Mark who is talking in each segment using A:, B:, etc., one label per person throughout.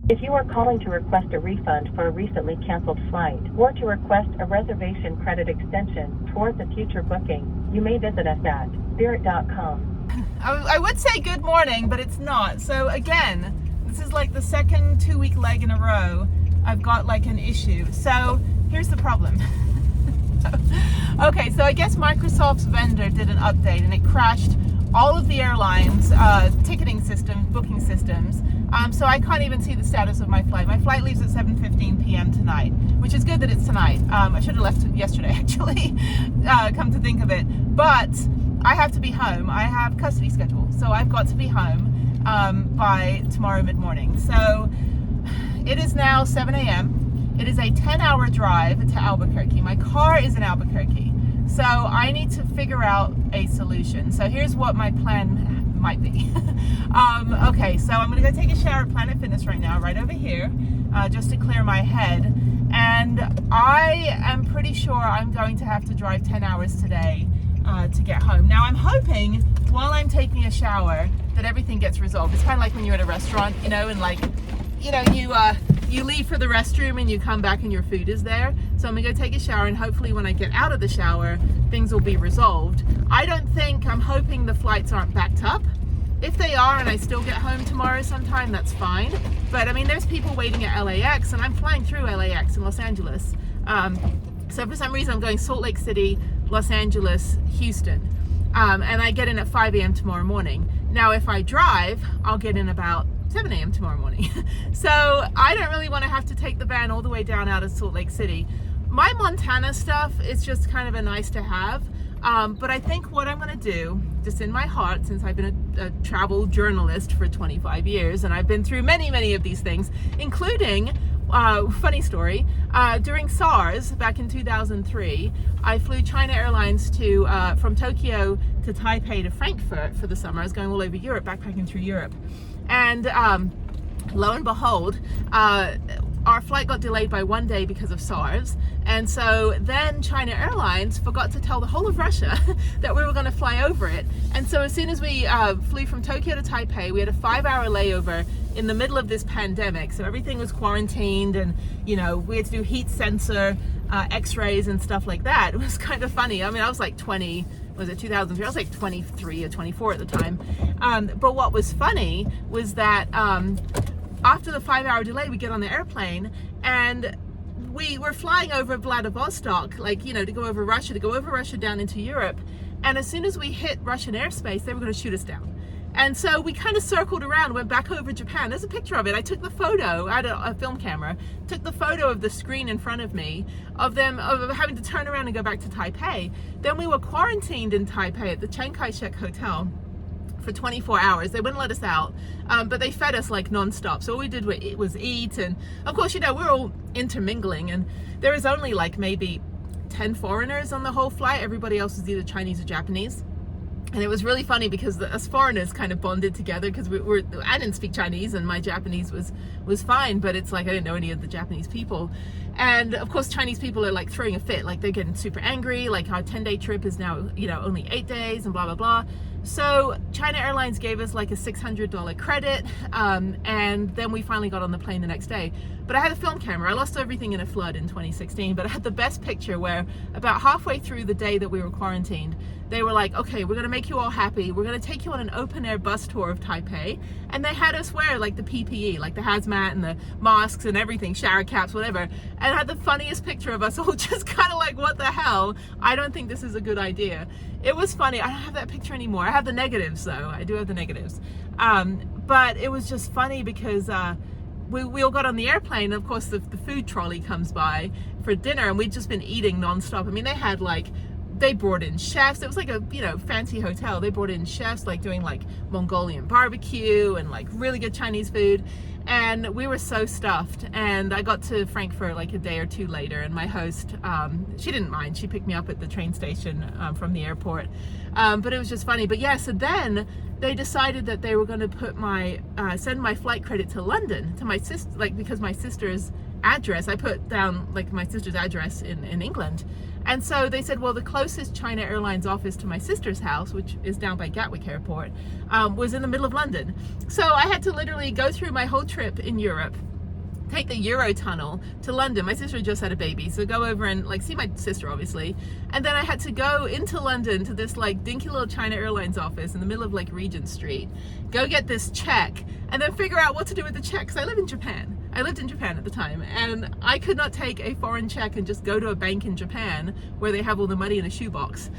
A: If you are calling to request a refund for a recently canceled flight or to request a reservation credit extension towards a future booking, you may visit us at spirit.com.
B: I would say good morning, but it's not. So again, this is like the second 2-week leg in a row I've got like an issue. So here's the problem. Okay, so I guess Microsoft's vendor did an update and it crashed all of the airlines' ticketing systems, booking systems. So I can't even see the status of my flight. My flight leaves at 7:15 p.m. tonight, which is good that it's tonight. I should have left yesterday, actually, come to think of it. But I have to be home. I have custody schedule, so I've got to be home by tomorrow mid-morning. So it is now 7 a.m. It is a 10-hour drive to Albuquerque. My car is in Albuquerque. So I need to figure out a solution. So here's what my plan might be. Okay, so I'm gonna go take a shower at Planet Fitness right now, right over here, just to clear my head. And I am pretty sure I'm going to have to drive 10 hours today to get home. Now I'm hoping while I'm taking a shower that everything gets resolved. It's kind of like when you're at a restaurant, you know, and like, you know, you leave for the restroom and you come back and your food is there. So I'm gonna go take a shower and hopefully when I get out of the shower, things will be resolved. I'm hoping the flights aren't backed up. If they are and I still get home tomorrow sometime, that's fine. But I mean, there's people waiting at LAX and I'm flying through LAX in Los Angeles. So for some reason I'm going Salt Lake City, Los Angeles, Houston. And I get in at 5 a.m. tomorrow morning. Now if I drive, I'll get in about 7 a.m. tomorrow morning. So I don't really want to have to take the van all the way down out of Salt Lake City. My Montana stuff is just kind of a nice to have. But I think what I'm going to do, just in my heart, since I've been a travel journalist for 25 years and I've been through many of these things, including, funny story, during SARS back in 2003, I flew China Airlines from Tokyo to Taipei to Frankfurt for the summer. I was going all over Europe, backpacking through Europe. And lo and behold, our flight got delayed by 1 day because of SARS. And so then China Airlines forgot to tell the whole of Russia that we were going to fly over it. And so as soon as we flew from Tokyo to Taipei, we had a 5-hour layover in the middle of this pandemic. So everything was quarantined and, you know, we had to do heat sensor x-rays and stuff like that. It was kind of funny. I mean, I was like 20, was it 2003? I was like 23 or 24 at the time. But what was funny was that after the 5-hour delay, we get on the airplane and we were flying over Vladivostok, like, you know, to go over Russia down into Europe. And as soon as we hit Russian airspace, they were going to shoot us down. And so we kind of circled around, went back over Japan. There's a picture of it. I took the photo, I had a film camera, took the photo of the screen in front of me of having to turn around and go back to Taipei. Then we were quarantined in Taipei at the Chiang Kai-shek Hotel for 24 hours. They wouldn't let us out, but they fed us like nonstop. So all we did was eat. And of course, you know, we're all intermingling and there was only like maybe 10 foreigners on the whole flight. Everybody else was either Chinese or Japanese. And it was really funny because us foreigners kind of bonded together because I didn't speak Chinese and my Japanese was fine, but it's like I didn't know any of the Japanese people. And of course, Chinese people are like throwing a fit, like they're getting super angry, like our 10-day trip is now, you know, only 8 days and blah, blah, blah. So China Airlines gave us like a $600 credit, and then we finally got on the plane the next day. But I had a film camera. I lost everything in a flood in 2016, but I had the best picture where about halfway through the day that we were quarantined, they were like, okay, we're gonna make you all happy. We're gonna take you on an open air bus tour of Taipei. And they had us wear like the PPE, like the hazmat and the masks and everything, shower caps, whatever. And I had the funniest picture of us all just kind of like, what the hell? I don't think this is a good idea. It was funny. I don't have that picture anymore. I have the negatives though. I do have the negatives. But it was just funny because we all got on the airplane. And of course, the food trolley comes by for dinner and we'd just been eating nonstop. I mean, they brought in chefs. It was like a, you know, fancy hotel. They brought in chefs like doing like Mongolian barbecue and like really good Chinese food. And we were so stuffed. And I got to Frankfurt like a day or two later and my host, she didn't mind. She picked me up at the train station from the airport. But it was just funny. But yeah, so then they decided that they were going to put send my flight credit to London to my sister, like because my sister's address, I put down like my sister's address in England. And so they said, well, the closest China Airlines office to my sister's house, which is down by Gatwick Airport, was in the middle of London. So I had to literally go through my whole trip in Europe, take the Eurotunnel to London. My sister just had a baby, so go over and like see my sister, obviously. And then I had to go into London to this like dinky little China Airlines office in the middle of like Regent Street, go get this check, and then figure out what to do with the check, because I live in Japan. I lived in Japan at the time, and I could not take a foreign check and just go to a bank in Japan where they have all the money in a shoebox.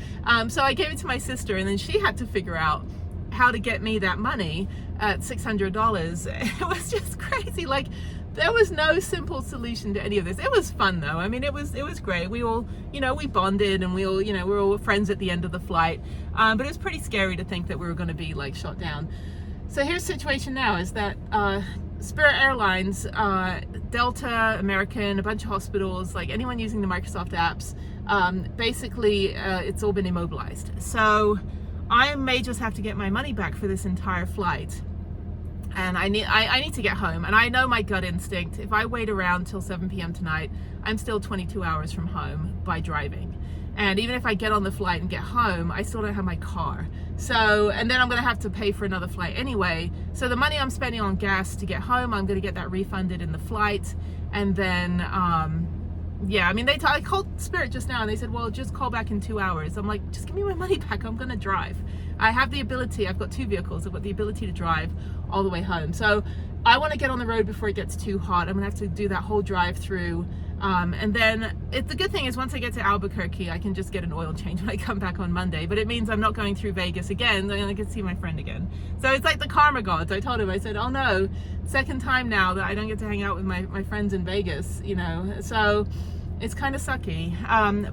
B: So I gave it to my sister, and then she had to figure out how to get me that money at $600. It was just crazy. Like, there was no simple solution to any of this. It was fun though. I mean, it was great. We all, you know, we bonded, and we all, you know, we were all friends at the end of the flight. But it was pretty scary to think that we were going to be like shot down. So here's the situation now is that Spirit Airlines, Delta, American, a bunch of hospitals, like anyone using the Microsoft apps, basically it's all been immobilized. So I may just have to get my money back for this entire flight. And I need to get home, and I know my gut instinct, if I wait around till 7 p.m. tonight, I'm still 22 hours from home by driving. And even if I get on the flight and get home, I still don't have my car. So, and then I'm gonna have to pay for another flight anyway. So the money I'm spending on gas to get home, I'm gonna get that refunded in the flight. And then, yeah, I mean, I called Spirit just now, and they said, well, just call back in 2 hours. I'm like, just give me my money back, I'm gonna drive. I have the ability, I've got 2 vehicles, I've got the ability to drive all the way home. So I want to get on the road before it gets too hot. I'm gonna have to do that whole drive through. And then the good thing is once I get to Albuquerque, I can just get an oil change when I come back on Monday. But it means I'm not going through Vegas again, and I can see my friend again. So it's like the karma gods. I told him, I said, oh no, second time now that I don't get to hang out with my friends in Vegas, you know. So it's kind of sucky.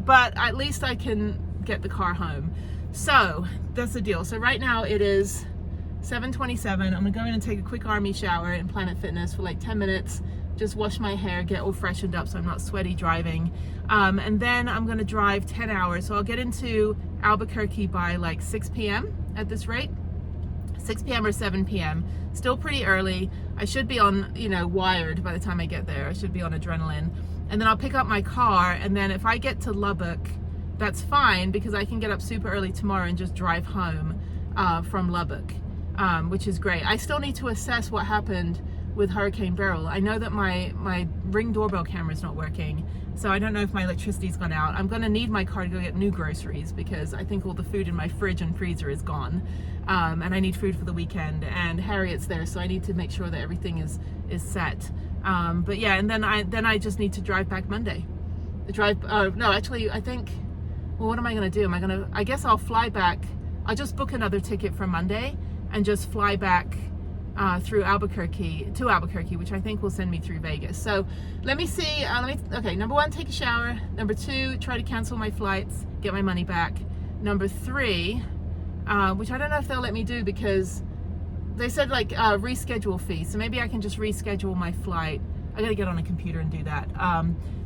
B: But at least I can get the car home. So that's the deal. So right now it is 7:27. I'm gonna go in and take a quick army shower in Planet Fitness for like 10 minutes, just wash my hair, get all freshened up so I'm not sweaty driving. And then I'm gonna drive 10 hours. So I'll get into Albuquerque by like 6 p.m. at this rate. 6 p.m. or 7 p.m. Still pretty early. I should be on, you know, wired by the time I get there. I should be on adrenaline. And then I'll pick up my car, and then if I get to Lubbock, that's fine, because I can get up super early tomorrow and just drive home from Lubbock, which is great. I still need to assess what happened with Hurricane Beryl. I know that my Ring doorbell camera is not working, so I don't know if my electricity's gone out. I'm gonna need my car to go get new groceries, because I think all the food in my fridge and freezer is gone, and I need food for the weekend, and Harriet's there, so I need to make sure that everything is set. But yeah, and then I just need to drive back Monday. No, actually, I think, well, what am I gonna do? I guess I'll fly back. I'll just book another ticket for Monday and just fly back through Albuquerque, which I think will send me through Vegas. So let me see, okay, number 1, take a shower. Number 2, try to cancel my flights, get my money back. Number 3, which I don't know if they'll let me do, because they said like reschedule fee. So maybe I can just reschedule my flight. I gotta get on a computer and do that.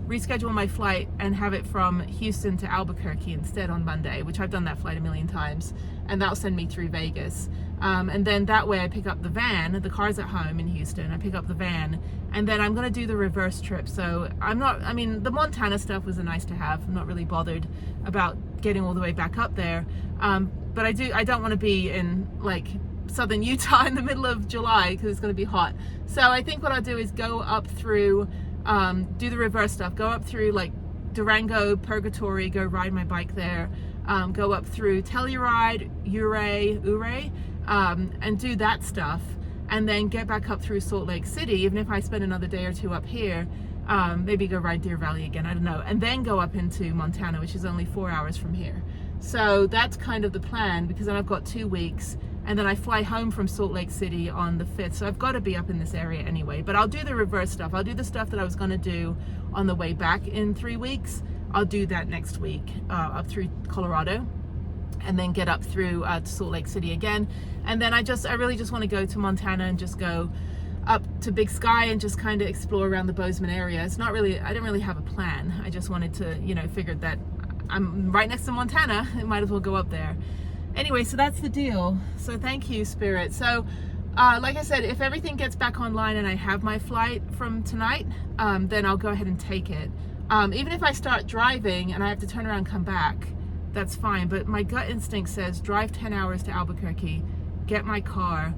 B: Reschedule my flight and have it from Houston to Albuquerque instead on Monday, which I've done that flight a million times, and that'll send me through Vegas. And then that way I pick up the van, the car's at home in Houston, I pick up the van, and then I'm gonna do the reverse trip. So I mean, the Montana stuff was a nice to have. I'm not really bothered about getting all the way back up there. But I don't wanna be in like southern Utah in the middle of July, because it's gonna be hot. So I think what I'll do is go up through, do the reverse stuff, go up through like Durango, Purgatory, go ride my bike there, go up through Telluride, Ouray, and do that stuff, and then get back up through Salt Lake City, even if I spend another day or 2 up here, maybe go ride Deer Valley again, I don't know, and then go up into Montana, which is only 4 hours from here. So that's kind of the plan, because then I've got 2 weeks, and then I fly home from Salt Lake City on the 5th, so I've got to be up in this area anyway. But I'll do the reverse stuff. I'll do the stuff that I was going to do on the way back in 3 weeks. I'll do that next week, up through Colorado, and then get up through to Salt Lake City again. And then I really just want to go to Montana and just go up to Big Sky and just kind of explore around the Bozeman area. It's not really, I didn't really have a plan. I just wanted to, you know, figured that I'm right next to Montana, I might as well go up there. Anyway, so that's the deal. So thank you, Spirit. So like I said, if everything gets back online and I have my flight from tonight, then I'll go ahead and take it. Even if I start driving and I have to turn around and come back, that's fine. But my gut instinct says drive 10 hours to Albuquerque, get my car,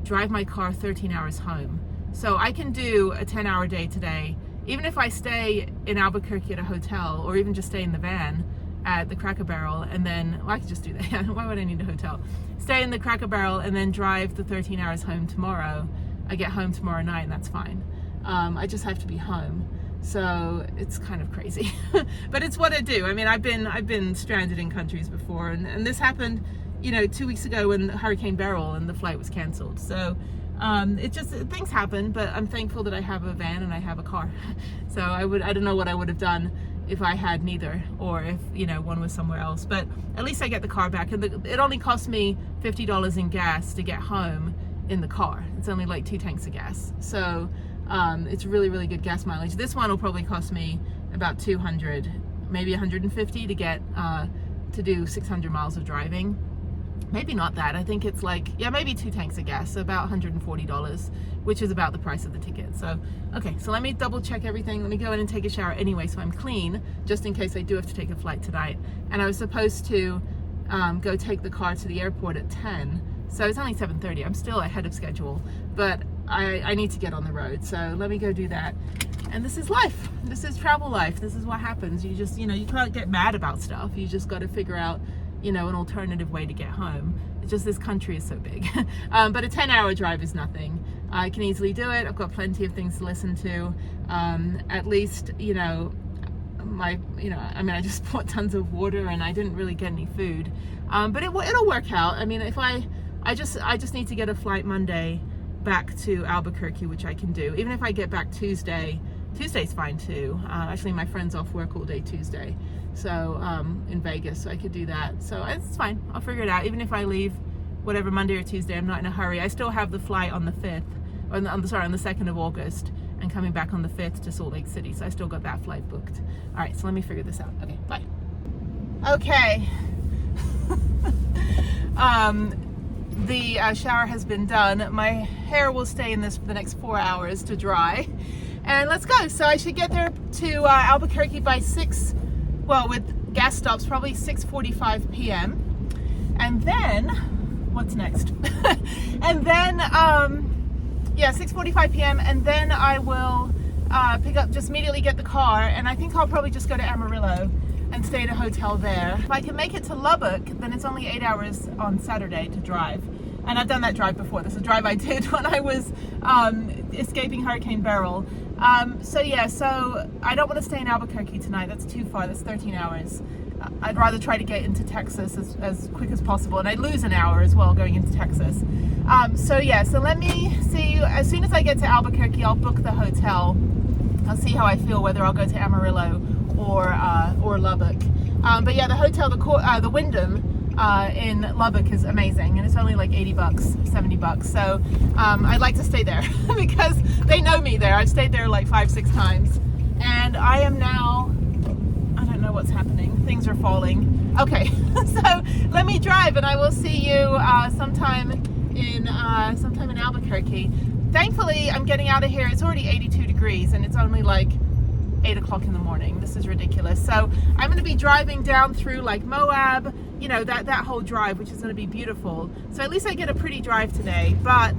B: drive my car 13 hours home. So I can do a 10-hour day today, even if I stay in Albuquerque at a hotel, or even just stay in the van at the Cracker Barrel, and then, well, I could just do that. Why would I need a hotel? Stay in the Cracker Barrel and then drive the 13 hours home tomorrow. I get home tomorrow night and that's fine. I just have to be home. So it's kind of crazy, but it's what I do. I mean, I've been stranded in countries before, and this happened, 2 weeks ago when Hurricane Beryl and the flight was canceled. So things happen, but I'm thankful that I have a van and I have a car. So I don't know what I would have done if I had neither, or if one was somewhere else, but at least I get the car back. And it only cost me $50 in gas to get home in the car. It's only like 2 tanks of gas. So it's really, really good gas mileage. This one will probably cost me about 200, maybe 150 to get to do 600 miles of driving. Maybe not that. I think it's like, maybe 2 tanks of gas, so about $140, which is about the price of the ticket. So, okay, so let me double check everything. Let me go in and take a shower anyway, so I'm clean, just in case I do have to take a flight tonight. And I was supposed to go take the car to the airport at 10, so it's only 7:30. I'm still ahead of schedule, but I need to get on the road. So let me go do that. And this is life. This is travel life. This is what happens. You just, you can't get mad about stuff. You just got to figure out an alternative way to get home. It's just, this country is so big. But a 10-hour drive is nothing. I can easily do it. I've got plenty of things to listen to. At least, I just bought tons of water and I didn't really get any food. But it'll work out. I mean, if I just need to get a flight Monday back to Albuquerque, which I can do. Even if I get back Tuesday's fine too. Actually, my friend's off work all day Tuesday. So in Vegas, so I could do that. So it's fine. I'll figure it out. Even if I leave whatever Monday or Tuesday, I'm not in a hurry. I still have the flight on the 5th, on the 2nd of August, and coming back on the 5th to Salt Lake City. So I still got that flight booked. All right, so let me figure this out. Okay, bye. Okay. The shower has been done. My hair will stay in this for the next 4 hours to dry. And let's go. So I should get there to Albuquerque by 6. Well, with gas stops, probably 6:45 p.m. And then, what's next? And then, 6:45 p.m. And then I will just immediately get the car. And I think I'll probably just go to Amarillo and stay at a hotel there. If I can make it to Lubbock, then it's only 8 hours on Saturday to drive. And I've done that drive before. This is a drive I did when I was escaping Hurricane Beryl. So I don't want to stay in Albuquerque tonight. That's too far. That's 13 hours. I'd rather try to get into Texas as quick as possible. And I'd lose an hour as well going into Texas. So let me see. As soon as I get to Albuquerque, I'll book the hotel. I'll see how I feel, whether I'll go to Amarillo or Lubbock. The hotel, the Wyndham in Lubbock is amazing, and it's only like $80, $70. So I'd like to stay there because they know me there. I've stayed there like 5-6 times, and I am now, I don't know what's happening. Things are falling. Okay, so let me drive, and I will see you sometime in Albuquerque. Thankfully, I'm getting out of here. It's already 82 degrees, and it's only like 8 o'clock in the morning. This is ridiculous. So I'm going to be driving down through like Moab, that whole drive, which is going to be beautiful. So at least I get a pretty drive today, but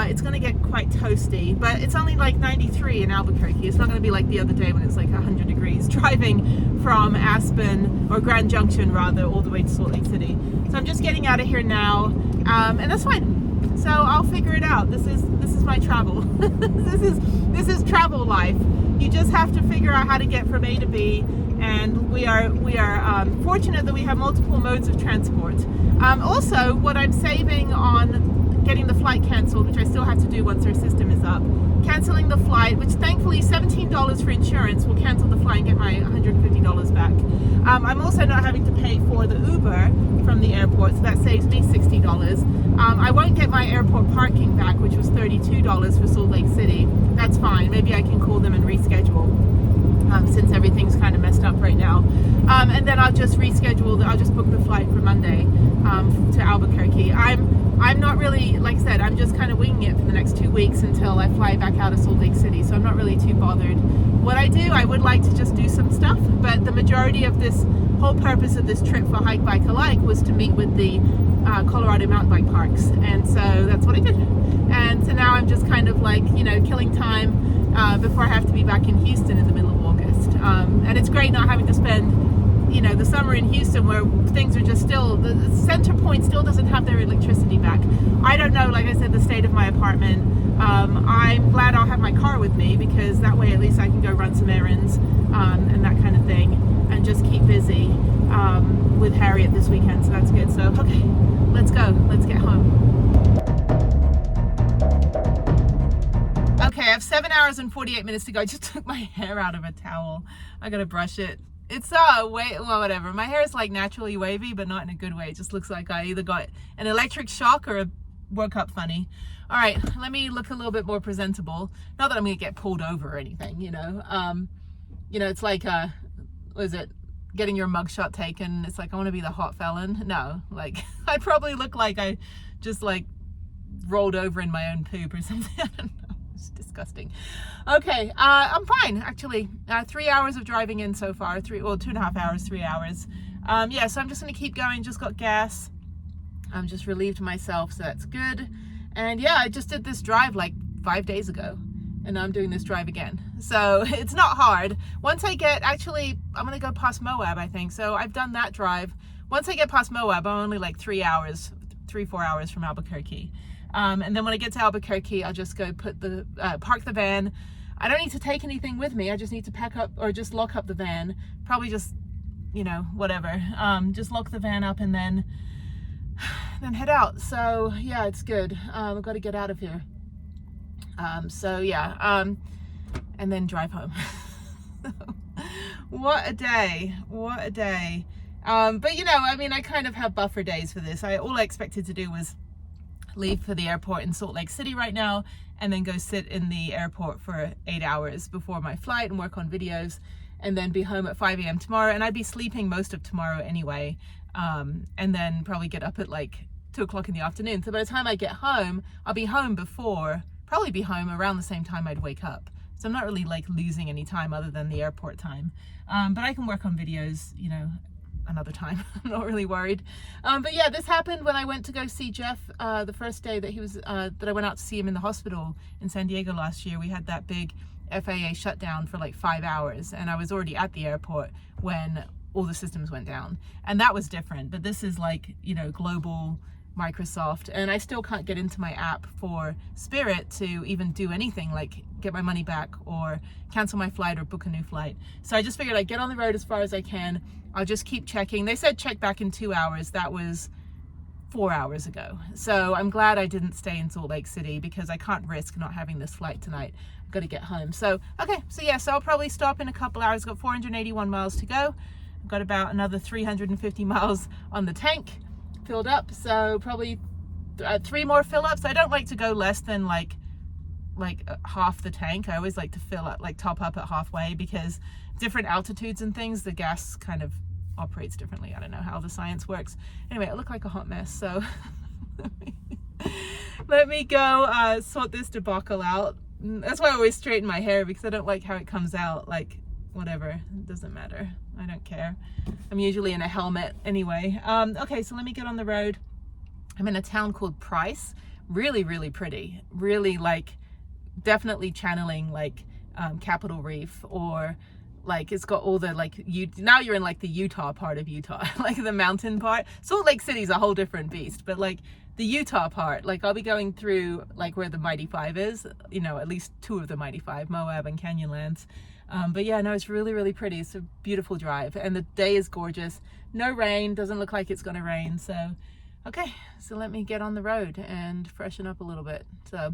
B: it's going to get quite toasty. But it's only like 93 in Albuquerque. It's not going to be like the other day when it's like 100 degrees driving from Aspen, or Grand Junction rather, all the way to Salt Lake City. So I'm just getting out of here now, and that's fine. So I'll figure it out. This is my travel. this is travel life. You just have to figure out how to get from A to B, and we are fortunate that we have multiple modes of transport. Also, what I'm saving on getting the flight canceled, which I still have to do once our system is up, canceling the flight, which thankfully $17 for insurance will cancel the flight and get my $150 back. I'm also not having to pay for the Uber from the airport, so that saves me $60. I won't get my airport parking back, which was $32 for Salt Lake City. That's fine. Maybe I can call them and reschedule, since everything's kind of messed up right now. And then I'll just reschedule. I'll just book the flight for Monday to Albuquerque. I'm not really, like I said, I'm just kind of winging it for the next 2 weeks until I fly back out of Salt Lake City. So I'm not really too bothered. What I would like to just do some stuff, but the majority of this whole purpose of this trip for Hike Bike Alike was to meet with the Colorado mountain bike parks, and so that's what I did. And so now I'm just kind of like, before I have to be back in Houston in the middle of August. And it's great not having to spend, you know, the summer in Houston where things are just still, the center point still doesn't have their electricity back. I don't know, like I said, the state of my apartment. I'm glad I'll have my car with me because that way at least I can go run some errands and that kind of thing and just keep busy with Harriet this weekend, so that's good. So, okay, let's go. Let's get home. Okay, I have 7 hours and 48 minutes to go. I just took my hair out of a towel. I gotta brush it. It's well, whatever. My hair is like naturally wavy, but not in a good way. It just looks like I either got an electric shock or woke up funny. All right, let me look a little bit more presentable. Not that I'm gonna get pulled over or anything, you know. It's like, what is it? Getting your mugshot taken. It's like, I want to be the hot felon. No, like, I'd probably look like I just like rolled over in my own poop or something. I don't know. It's disgusting. Okay, I'm fine actually. 3 hours of driving in so far. 2.5 hours, 3 hours. Yeah, so I'm just gonna keep going. Just got gas. I'm just relieved myself, so that's good. And yeah, I just did this drive like 5 days ago, and I'm doing this drive again. So it's not hard. Once I get, actually, I'm gonna go past Moab, I think. So I've done that drive. Once I get past Moab, I'm only like 4 hours from Albuquerque. And then when I get to Albuquerque, I'll just go park the van. I don't need to take anything with me. I just need to pack up or just lock up the van. Probably just, you know, whatever. Just lock the van up and then head out. So yeah, it's good. I've got to get out of here. So yeah, and then drive home. What a day. What a day. But you know, I mean, I kind of have buffer days for this. All I expected to do was leave for the airport in Salt Lake City right now and then go sit in the airport for 8 hours before my flight and work on videos and then be home at 5 a.m. tomorrow. And I'd be sleeping most of tomorrow anyway, and then probably get up at like 2 o'clock in the afternoon. So by the time I get home, I'll be home probably be home around the same time I'd wake up. So I'm not really like losing any time other than the airport time. But I can work on videos, you know, another time. I'm not really worried. But yeah, this happened when I went to go see Jeff the first day that he was that I went out to see him in the hospital in San Diego last year. We had that big FAA shutdown for like 5 hours, and I was already at the airport when all the systems went down, and that was different. But this is like, you know, global Microsoft, and I still can't get into my app for Spirit to even do anything like get my money back or cancel my flight or book a new flight. So I just figured I'd get on the road as far as I can. I'll just keep checking. They said check back in 2 hours. That was 4 hours ago. So I'm glad I didn't stay in Salt Lake City because I can't risk not having this flight tonight. I've got to get home. So, okay. So yeah, so I'll probably stop in a couple hours. Got 481 miles to go. I've got about another 350 miles on the tank filled up. So probably 3 more fill ups. I don't like to go less than like half the tank. I always like to fill up, like top up at halfway, because different altitudes and things, the gas kind of operates differently. I don't know how the science works. Anyway, I look like a hot mess, so let me go sort this debacle out. That's why I always straighten my hair, because I don't like how it comes out. Like, whatever, it doesn't matter. I don't care. I'm usually in a helmet anyway. Okay, so let me get on the road. I'm in a town called Price. Really, really pretty. Really, like, definitely channeling like Capitol Reef, or like it's got all the like now you're in like the Utah part of Utah, like the mountain part. Salt Lake City's a whole different beast, but like the Utah part, like I'll be going through like where the Mighty Five is, you know, at least 2 of the Mighty Five, Moab and Canyonlands. But yeah, no, it's really, really pretty. It's a beautiful drive, and the day is gorgeous. No rain, doesn't look like it's gonna rain. So okay, so let me get on the road and freshen up a little bit. So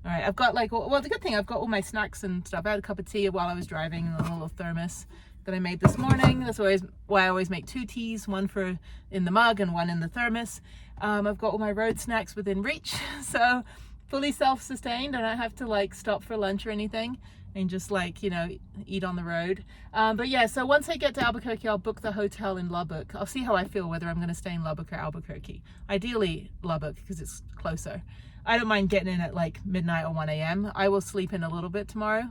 B: all right, I've got like, well, the good thing, I've got all my snacks and stuff. I had a cup of tea while I was driving in a little thermos that I made this morning. That's why I always make 2 teas, one for in the mug and one in the thermos. I've got all my road snacks within reach, so fully self-sustained. I don't have to like stop for lunch or anything and just like, you know, eat on the road. But yeah, so once I get to Albuquerque, I'll book the hotel in Lubbock. I'll see how I feel, whether I'm going to stay in Lubbock or Albuquerque. Ideally Lubbock, because it's closer. I don't mind getting in at like midnight or 1 a.m. I will sleep in a little bit tomorrow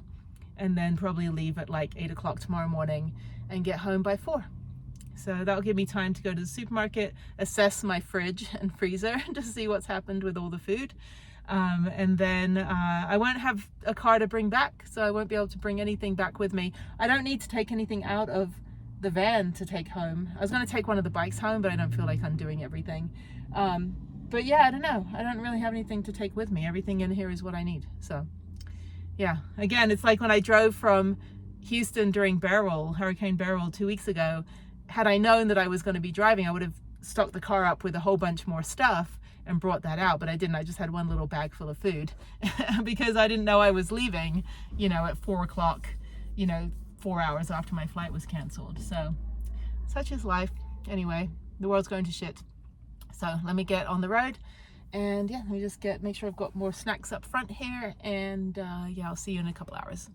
B: and then probably leave at like 8 o'clock tomorrow morning and get home by 4. So that'll give me time to go to the supermarket, assess my fridge and freezer to see what's happened with all the food. And then I won't have a car to bring back, so I won't be able to bring anything back with me. I don't need to take anything out of the van to take home. I was going to take one of the bikes home, but I don't feel like undoing everything. But yeah, I don't know. I don't really have anything to take with me. Everything in here is what I need. So yeah, again, it's like when I drove from Houston during Hurricane Beryl 2 weeks ago. Had I known that I was going to be driving, I would have stocked the car up with a whole bunch more stuff and brought that out, but I didn't. I just had one little bag full of food because I didn't know I was leaving, at 4 o'clock, 4 hours after my flight was canceled. So such is life. Anyway, the world's going to shit. So let me get on the road, and yeah, let me just make sure I've got more snacks up front here, and yeah, I'll see you in a couple hours.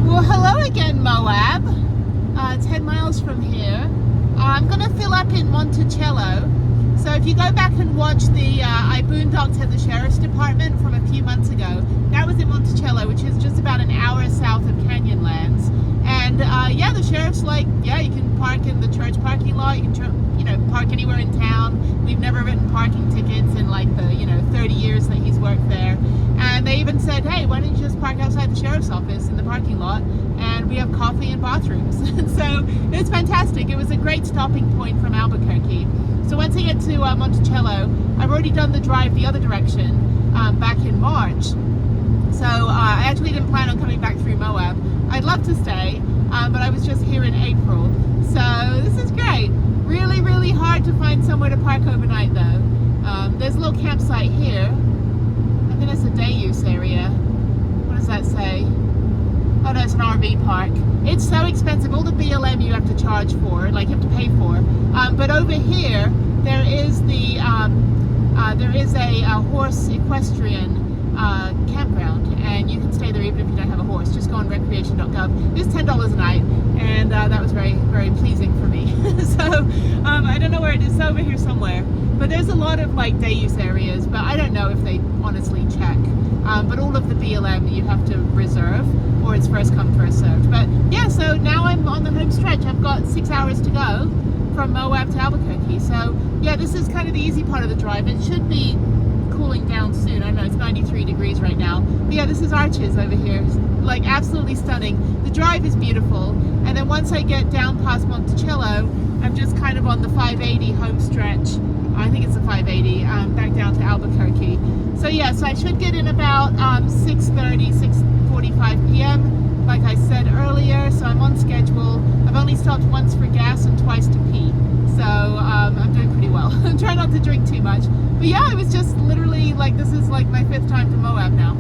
B: Well, hello again, Moab. 10 miles from here. I'm going to fill up in Monticello. So if you go back and watch I boondocked at the Sheriff's Department from a few months ago. That was in Monticello, which is just about an hour south of Canyonlands. And yeah, the sheriff's like, yeah, you can park in the church parking lot. You can, park anywhere in town. We've never written parking tickets in like the, 30 years that he's worked there. And they even said, hey, why don't you just park outside the sheriff's office in the parking lot? And we have coffee and bathrooms. So it's fantastic. It was a great stopping point from Albuquerque. So once I get to Monticello, I've already done the drive the other direction back in March. So I actually didn't plan on coming back through Moab. I'd love to stay, but I was just here in April. So this is great. Really, really hard to find somewhere to park overnight though. There's a little campsite here. I think it's a day use area. What does that say? Oh no, it's an RV park. It's so expensive. All the BLM you have to charge for, like you have to pay for. But over here, there is a horse equestrian campground, and you can stay there even if you don't have a horse. Just go on recreation.gov. It's $10 a night, and that was very, very pleasing for me. So I don't know where it is. It's over here somewhere. But there's a lot of like day use areas, but I don't know if they honestly check. But all of the BLM you have to reserve, or it's first come, first served. But yeah, so now I'm on the home stretch. I've got 6 hours to go from Moab to Albuquerque. So yeah, this is kind of the easy part of the drive. It should be cooling down soon. I know it's 93 degrees right now. But yeah, this is Arches over here. Like absolutely stunning. The drive is beautiful. And then once I get down past Monticello, I'm just kind of on the 580 home stretch. I think it's a 580 back down to Albuquerque. So yeah, so I should get in about 6:30, 6:45 p.m. like I said earlier. So I'm on schedule. I've only stopped once for gas and twice to pee. So I'm doing pretty well. I'm trying not to drink too much. But yeah, it was just literally like, this is like my 5th time to Moab now,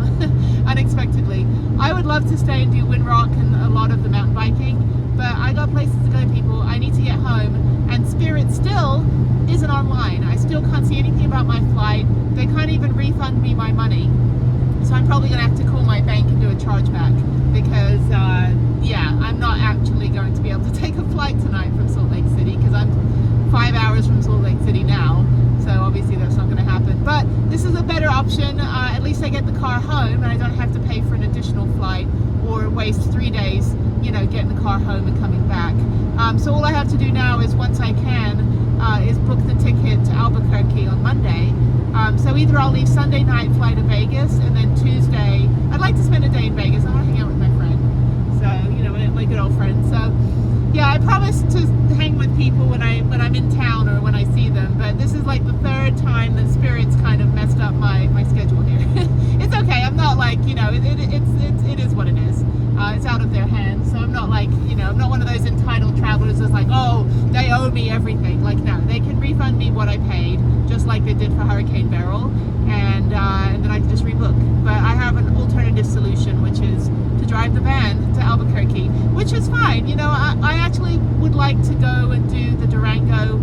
B: unexpectedly. I would love to stay and do Windrock and a lot of the mountain biking, but I got places to go, people. I need to get home, and Spirit still isn't online. I still can't see anything about my flight. They can't even refund me my money. So I'm probably gonna have to call my bank and do a chargeback because yeah, I'm not actually going to be able to take a flight tonight from Salt Lake City because I'm 5 hours from Salt Lake City now. So obviously that's not gonna happen. But this is a better option. At least I get the car home and I don't have to pay for an additional flight or waste 3 days, getting the car home and coming back. So all I have to do now is, once I can, is book the ticket to Albuquerque on Monday. So either I'll leave Sunday night, fly to Vegas, and then Tuesday, I'd like to spend a day in Vegas. I want to hang out with my friend. So, my good old friend. So yeah, I promise to hang with people when I'm in town or when I see them, but this is like the 3rd time that Spirit's kind of messed up my schedule here. It's okay. I'm not like, it is what it is. It's out of their hands. So I'm not like, I'm not one of those entitled travelers that's like, oh, they owe me everything. Like, no, they can refund me what I paid, just like they did for Hurricane Beryl, and then I can just rebook. But I have an alternative solution, which is to drive the van to Albuquerque, which is fine. I actually would like to go and do the Durango,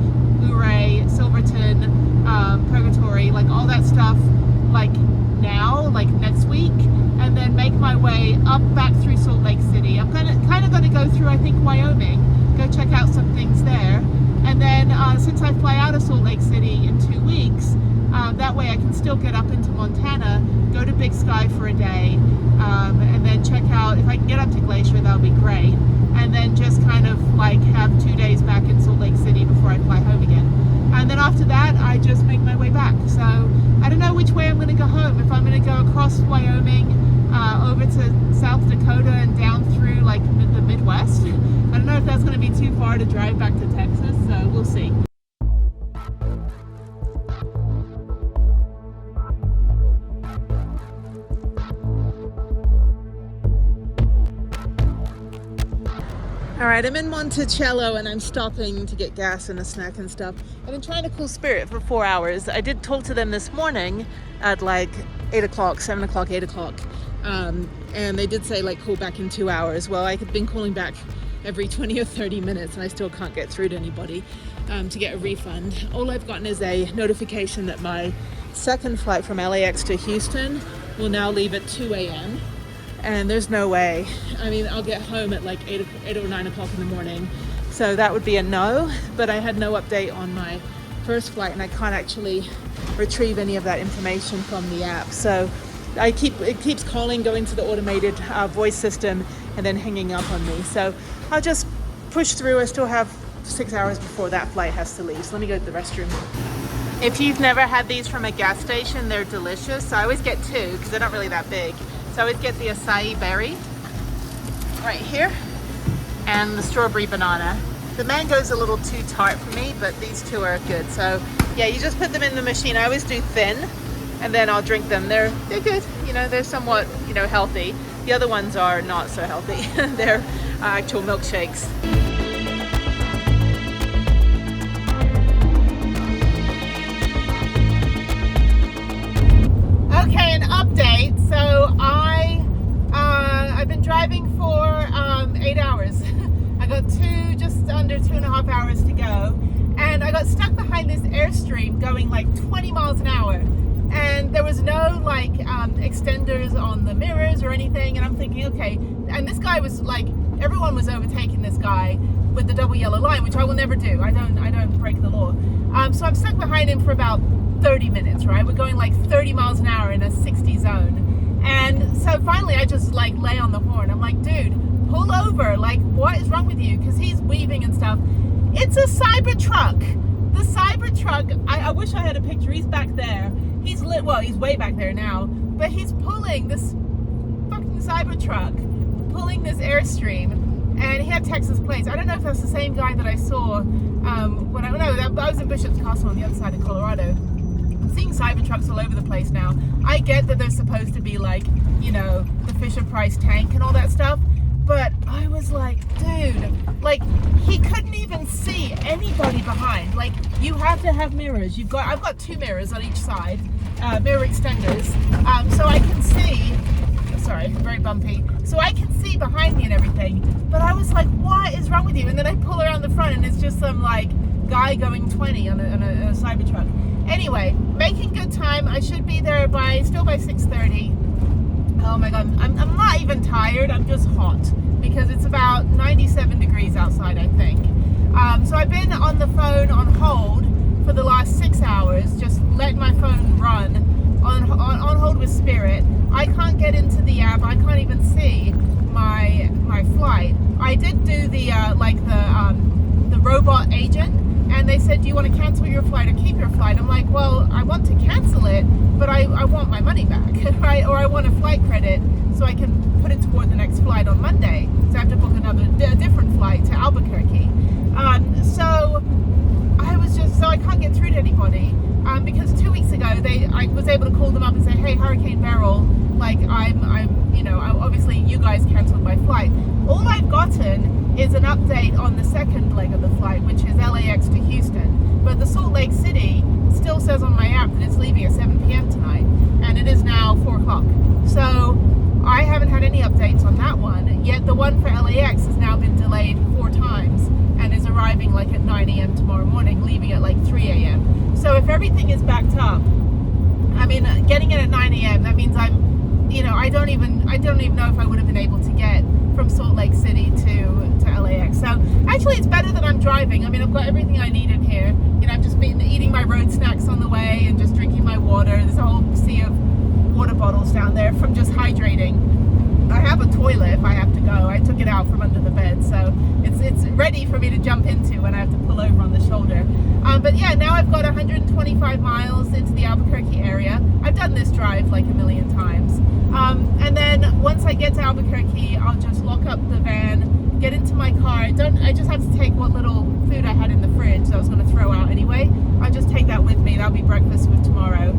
B: Ouray, Silverton, Purgatory, like all that stuff, like now, like next week, and then make my way up back through Salt Lake City. I'm kind of going to go through, I think, Wyoming, go check out some things there, and then since I fly out of Salt Lake City in 2 weeks, That way I can still get up into Montana, go to Big Sky for a day, and then check out, if I can get up to Glacier, that would be great. And then just kind of like have 2 days back in Salt Lake City before I fly home again. And then after that, I just make my way back. So I don't know which way I'm going to go home. If I'm going to go across Wyoming, over to South Dakota and down through like the Midwest. I don't know if that's going to be too far to drive back to Texas, so we'll see. All right, I'm in Monticello and I'm stopping to get gas and a snack and stuff. I've been trying to call Spirit for 4 hours. I did talk to them this morning at like 8 o'clock, 7 o'clock, 8 o'clock. And they did say like call back in 2 hours. Well, I've been calling back every 20 or 30 minutes and I still can't get through to anybody to get a refund. All I've gotten is a notification that my second flight from LAX to Houston will now leave at 2 a.m. And there's no way. I mean, I'll get home at like 8 or 9 o'clock in the morning. So that would be a no, but I had no update on my first flight and I can't actually retrieve any of that information from the app. So it keeps calling, going to the automated voice system and then hanging up on me. So I'll just push through. I still have 6 hours before that flight has to leave. So let me go to the restroom. If you've never had these from a gas station, they're delicious. So I always get two because they're not really that big. So I always get the acai berry right here and the strawberry banana. The mango's a little too tart for me, but these two are good. So yeah, you just put them in the machine. I always do thin and then I'll drink them. They're good, you know, they're somewhat, you know, healthy. The other ones are not so healthy. They're actual milkshakes. Okay, an update. So I've been driving for 8 hours. I got just under 2.5 hours to go, and I got stuck behind this Airstream going like 20 miles an hour, and there was no like extenders on the mirrors or anything. And I'm thinking, okay, and this guy was like, everyone was overtaking this guy with the double yellow line, which I will never do. I don't break the law. So I'm stuck behind him for about 30 minutes, right? We're going like 30 miles an hour in a 60 zone. And so finally I just like lay on the horn. I'm like, dude, pull over. Like, what is wrong with you? Because he's weaving and stuff. It's a Cybertruck. The Cybertruck, I wish I had a picture. He's back there. He's way back there now. But he's pulling this fucking Cybertruck, pulling this Airstream. And he had Texas plates. I don't know if that's the same guy that I saw when I was in Bishop's Castle on the other side of Colorado. I'm seeing Cybertrucks all over the place now. I get that they're supposed to be like, you know, the Fisher-Price tank and all that stuff, but I was like, dude, like he couldn't even see anybody behind. Like, you have to have mirrors. I've got 2 mirrors on each side, mirror extenders, so I can see. Sorry, very bumpy. So I can see behind me and everything. But I was like, what is wrong with you? And then I pull around the front and it's just some like guy going 20 on a Cybertruck. Anyway, making good time. I should be there still by 6:30. Oh my God, I'm not even tired. I'm just hot because it's about 97 degrees outside, I think. So I've been on the phone on hold for the last 6 hours, just letting my phone run on hold with Spirit. I can't get into the app. I can't even see my flight. I did do the robot agent, and they said, do you want to cancel your flight or keep your flight? I'm like, well, I want to cancel it, but I want my money back, right? Or I want a flight credit so I can put it toward the next flight on Monday. So I have to book a different flight to Albuquerque. So I can't get through to anybody. Because 2 weeks ago, I was able to call them up and say, hey, Hurricane Beryl, like obviously you guys canceled my flight. All I've gotten is an update on the second leg of the flight, which is LAX to Houston. But the Salt Lake City still says on my app that it's leaving at 7 p.m. tonight, and it is now 4 o'clock. So I haven't had any updates on that one, yet the one for LAX has now been delayed 4 times and is arriving like at 9 a.m. tomorrow morning, leaving at like 3 a.m. So if everything is backed up, I mean, getting it at 9 a.m., that means I don't even know if I would have been able to get from Salt Lake City to LAX. So actually it's better that I'm driving. I mean, I've got everything I need in here. You know, I've just been eating my road snacks Starbucks on the way and just drinking my water. There's a whole sea of water bottles down there from just hydrating. I have a toilet if I have to go. I took it out from under the bed, so it's ready for me to jump into when I have to pull over on the shoulder. But yeah, now I've got 125 miles into the Albuquerque area. I've done this drive like a million times. And then once I get to Albuquerque, I'll just lock up the van, get into my car. I just have to take what little food I had in the fridge that I was going to throw out anyway. I'll just take that with me. That'll be breakfast for tomorrow.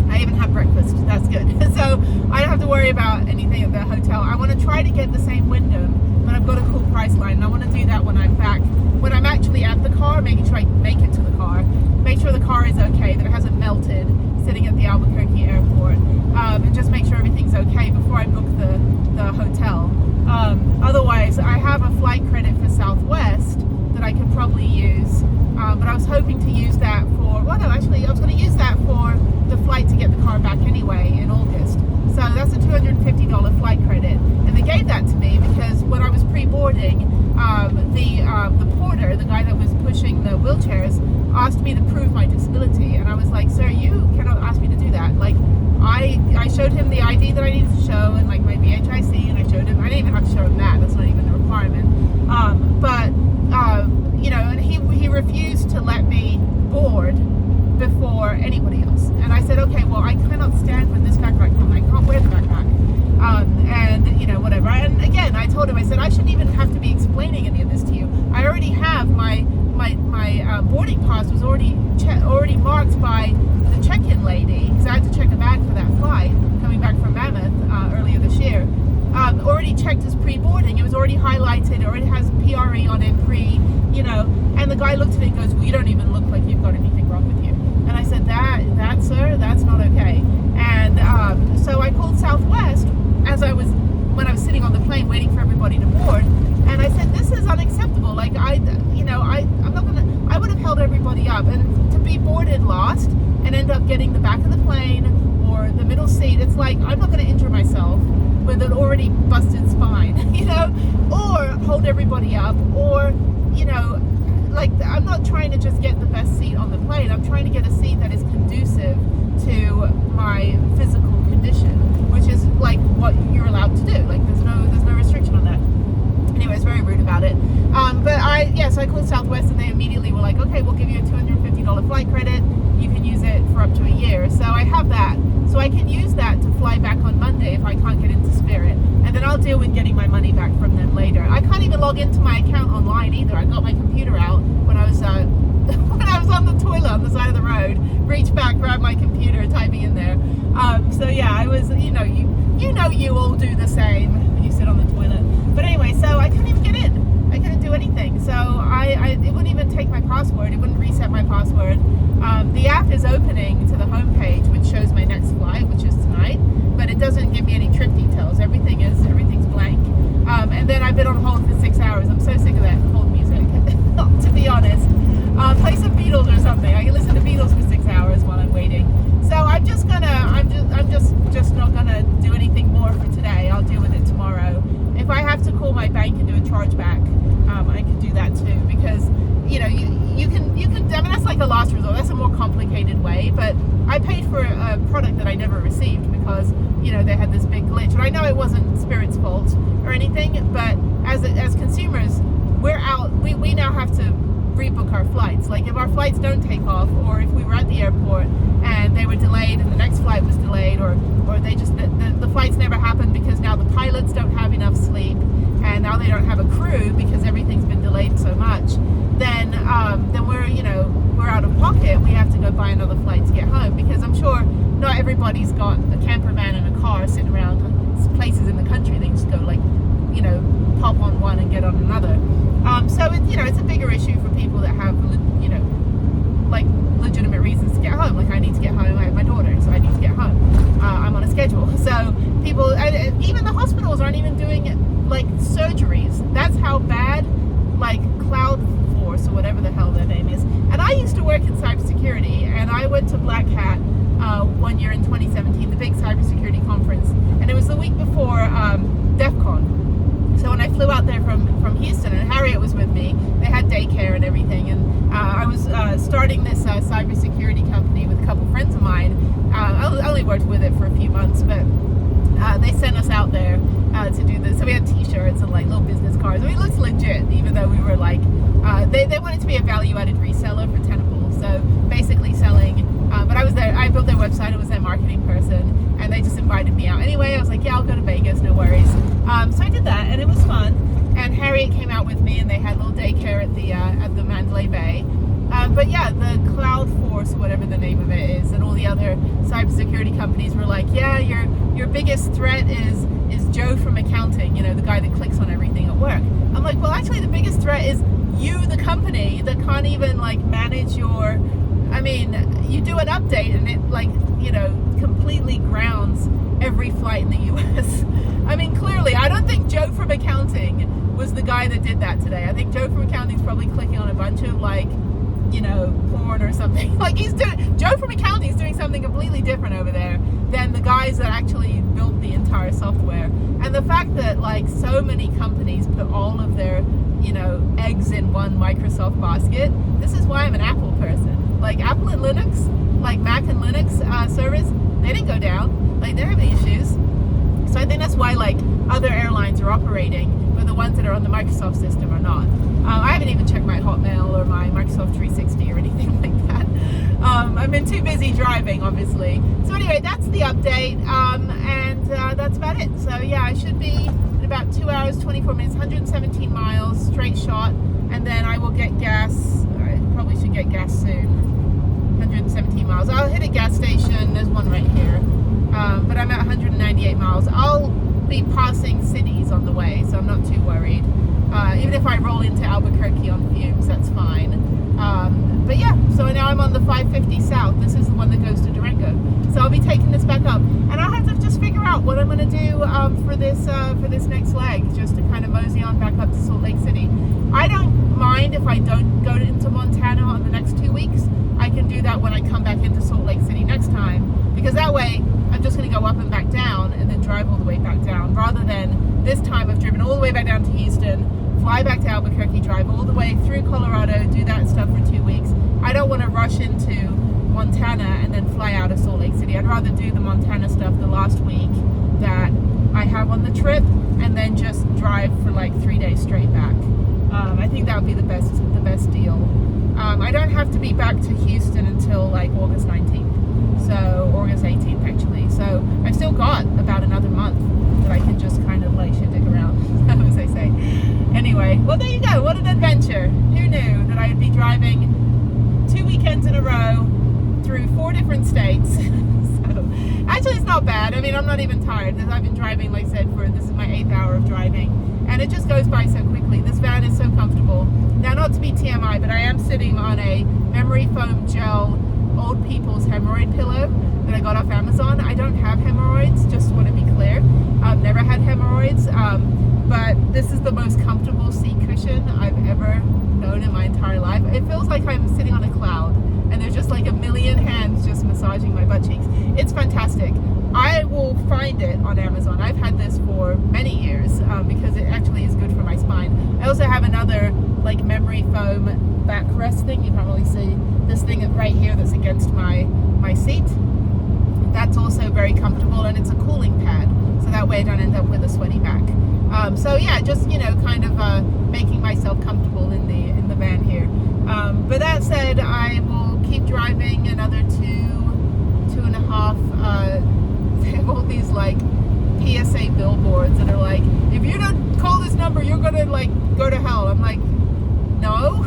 B: I even have breakfast, that's good. So I don't have to worry about anything at the hotel. I want to try to get the same Wyndham, but I've got a cool price line, and I want to do that when I'm back. When I'm actually at the car, making sure I make it to the car, make sure the car is okay, that it hasn't melted sitting at the Albuquerque airport, and just make sure everything's okay before I book the hotel. Otherwise, I have a flight credit for Southwest that I could probably use, but I was hoping to use that for, well no, actually I was going to use that for the flight to get the car back anyway in August. So that's a $250 flight credit, and they gave that to me because when I was pre-boarding, the porter, the guy that was pushing the wheelchairs, asked me to prove my disability, and I was like, sir, you cannot ask me to do that. Like, I showed him the ID that I needed to show and like my VHIC, and I showed him, I didn't even have to show him that's not even a requirement. You know, and he refused to let me board before anybody else. And I said, okay, well, I cannot stand with this backpack on. I can't wear the backpack. And, you know, whatever. And again, I told him, I said, I shouldn't even have to be explaining any of this to you. I already have my boarding pass was already marked by the check-in lady, because I had to check a bag for that flight coming back from Mammoth earlier this year. Already checked as pre-boarding. It was already highlighted. It already has PRE on it, you know. And the guy looked at it and goes, well, you don't even look like you've got anything wrong with you. And I said, that sir, that's not okay. And so I called Southwest when I was sitting on the plane waiting for everybody to board. And I said, this is unacceptable. Like, I'm not gonna, I would have held everybody up. And to be boarded last and end up getting the back of the plane or the middle seat, it's like, I'm not gonna injure myself with an already busted spine, you know, or hold everybody up, or, you know, like, I'm not trying to just get the best seat on the plane. I'm trying to get a seat that is conducive to my physical condition, which is like what you're allowed to do. Like, there's no restriction on that. Anyway, it's very rude about it. So I called Southwest, and they immediately were like, okay, we'll give you a $250 flight credit. You can use it for up to a year. So I have that. So I can use that to fly back on Monday if I can't get into Spirit. And then I'll deal with getting my money back from them later. I can't even log into my account online either. I got my computer out when I was when I was on the toilet on the side of the road, reached back, grabbed my computer, typing in there. So yeah, I was, you know, you all do the same when you sit on the toilet. But anyway, so I couldn't even get in. I couldn't do anything. So it wouldn't even take my password. It wouldn't reset my password. The app is opening to the homepage, which shows my next flight, which is tonight, but it doesn't give me any trip details. Everything's blank. And then I've been on hold for 6 hours. I'm so sick of that hold music, to be honest. Play some Beatles or something. I can listen to Beatles for 6 hours while I'm waiting. So I'm just not gonna do anything more for today. I'll deal with it tomorrow. If I have to call my bank and do a chargeback, I can do that too, because you know, you can, I mean, that's like a last resort. That's a more complicated way, but I paid for a product that I never received because, you know, they had this big glitch. And I know it wasn't Spirit's fault or anything, but as consumers, we now have to rebook our flights. Like, if our flights don't take off, or if we were at the airport and they were delayed and the next flight was delayed, or they just, the flights never happened because now the pilots don't have enough sleep, and now they don't have a crew because everything's been delayed so much, then we're out of pocket. We have to go buy another flight to get home, because I'm sure not everybody's got a campervan and a car sitting around places in the country. They just go, like, you know, pop on one and get on another. So it's a bigger issue for people that have, you know, like, legitimate reasons to get home. Like, I need to get home. I have my daughter, so I need to get home. I'm on a schedule. So people, even the hospitals aren't even doing, like, surgeries. That's how bad, like, Cloud Force or whatever the hell their name is. And I used to work in cybersecurity, and I went to Black Hat one year in 2017, the big cybersecurity conference, and it was the week before DEF CON. So when I flew out there from Houston, and Harriet was with me, they had daycare and everything, and I was starting this cybersecurity company with a couple friends of mine. I only worked with it for a few months, but they sent us out there to do this. So we had t-shirts and like little business cards. I mean, it looks legit, even though we were like, they wanted to be a value-added reseller for Tenable. So basically selling, but I was there, I built their website, I was their marketing person, and they just invited me out. Anyway, I was like, yeah, I'll go to Vegas, no worries. So I did that, and it was fun. And Harriet came out with me, and they had a little daycare at the Mandalay Bay. But yeah, the Cloud Force, whatever the name of it is, and all the other cybersecurity companies were like, yeah, your biggest threat is Joe from accounting, you know, the guy that clicks on everything at work. I'm like, well, actually, the biggest threat is you, the company, that can't even like manage your. I mean, you do an update and it like, you know, completely grounds every flight in the US. I mean, clearly, I don't think Joe from accounting was the guy that did that today. I think Joe from accounting is probably clicking on a bunch of like, you know, porn or something. Like Joe from accounting is doing something completely different over there than the guys that actually built the entire software. And the fact that like so many companies put all of their, you know, eggs in one Microsoft basket. This is why I'm an Apple person. Like Apple and Linux, like Mac and Linux servers, they didn't go down. Like they don't have any issues. So I think that's why like other airlines are operating, but the ones that are on the Microsoft system are not. I haven't even checked my Hotmail or my Microsoft 360 or anything like that. I've been too busy driving, obviously. So anyway, that's the update, and that's about it. So yeah, I should be in about 2 hours, 24 minutes, 117 miles, straight shot, and then I will get gas. I probably should get gas soon. 117 miles. I'll hit a gas station. There's one right here. But I'm at 198 miles. I'll be passing cities on the way, so I'm not too worried. Even if I roll into Albuquerque on fumes, that's fine. But yeah, so now I'm on the 550 South. This is the one that goes to Durango. So I'll be taking this back up, and I'll have to just figure out what I'm going to do for this next leg, just to kind of mosey on back up to Salt Lake City. I don't mind if I don't go into Montana on the next 2 weeks. I can do that when I come back into Salt Lake City next time, because that way I'm just going to go up and back down and then drive all the way back down, rather than this time I've driven all the way back down to Houston, fly back to Albuquerque, drive all the way through Colorado, do that stuff for 2 weeks. I don't want to rush into Montana and then fly out of Salt Lake City. I'd rather do the Montana stuff the last week that I have on the trip, and then just drive for like 3 days straight back. I think that would be the best deal. I don't have to be back to Houston until like August 19th, so August 18th actually. So I've still got about another month that I can just kind of like shindig around, as they say. Anyway, well there you go. What an adventure! Who knew that I'd be driving 2 weekends in a row through 4 different states? So actually, it's not bad. I mean, I'm not even tired. I've been driving, like I said, this is my 8th hour of driving, and it just goes by so quickly. This van is so comfortable. Now, not to be TMI, but I am sitting on a memory foam gel old people's hemorrhoid pillow that I got off Amazon. I don't have hemorrhoids, just want to be clear. I've never had hemorrhoids, but this is the most comfortable seat cushion I've ever known in my entire life. It feels like I'm sitting on a cloud, and there's just like a million hands just massaging my butt cheeks. It's fantastic. I will find it on Amazon. I've had this for many years because it actually is good for my spine. I also have another like memory foam backrest thing. You can't really see this thing right here that's against my seat. That's also very comfortable, and it's a cooling pad, so that way I don't end up with a sweaty back. So yeah, just, you know, kind of making myself comfortable in the van here. But that said, I will keep driving another 2.5. They have all these like PSA billboards that are like, if you don't call this number, you're gonna like go to hell. I'm like, no.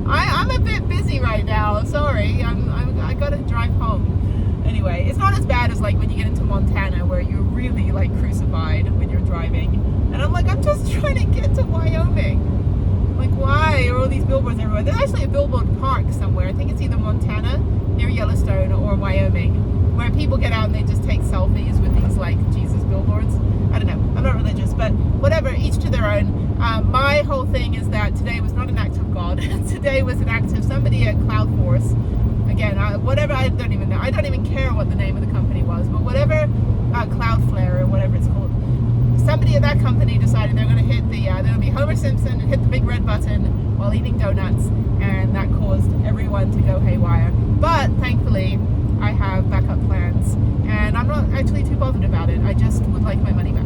B: I'm a bit busy right now. Sorry, I gotta drive home. Anyway, it's not as bad as like when you get into Montana, where you're really like crucified when you're driving. And I'm like, I'm just trying to get to Wyoming. Like, why are all these billboards everywhere? There's actually a billboard park somewhere. I think it's either Montana near Yellowstone or Wyoming, where people get out and they just take selfies with these like Jesus billboards. I don't know. I'm not religious, but whatever. Each to their own. My whole thing is that today was not an act of God. Today was an act of somebody at Cloud Force. Again, whatever. I don't even know. I don't even care what the name of the company was, but whatever, Cloudflare or whatever it's called. somebody at that company decided they're going to hit the, they're going to be Homer Simpson and hit the big red button while eating donuts, and that caused everyone to go haywire. But thankfully, I have backup plans, and I'm not actually too bothered about it. I just would like my money back.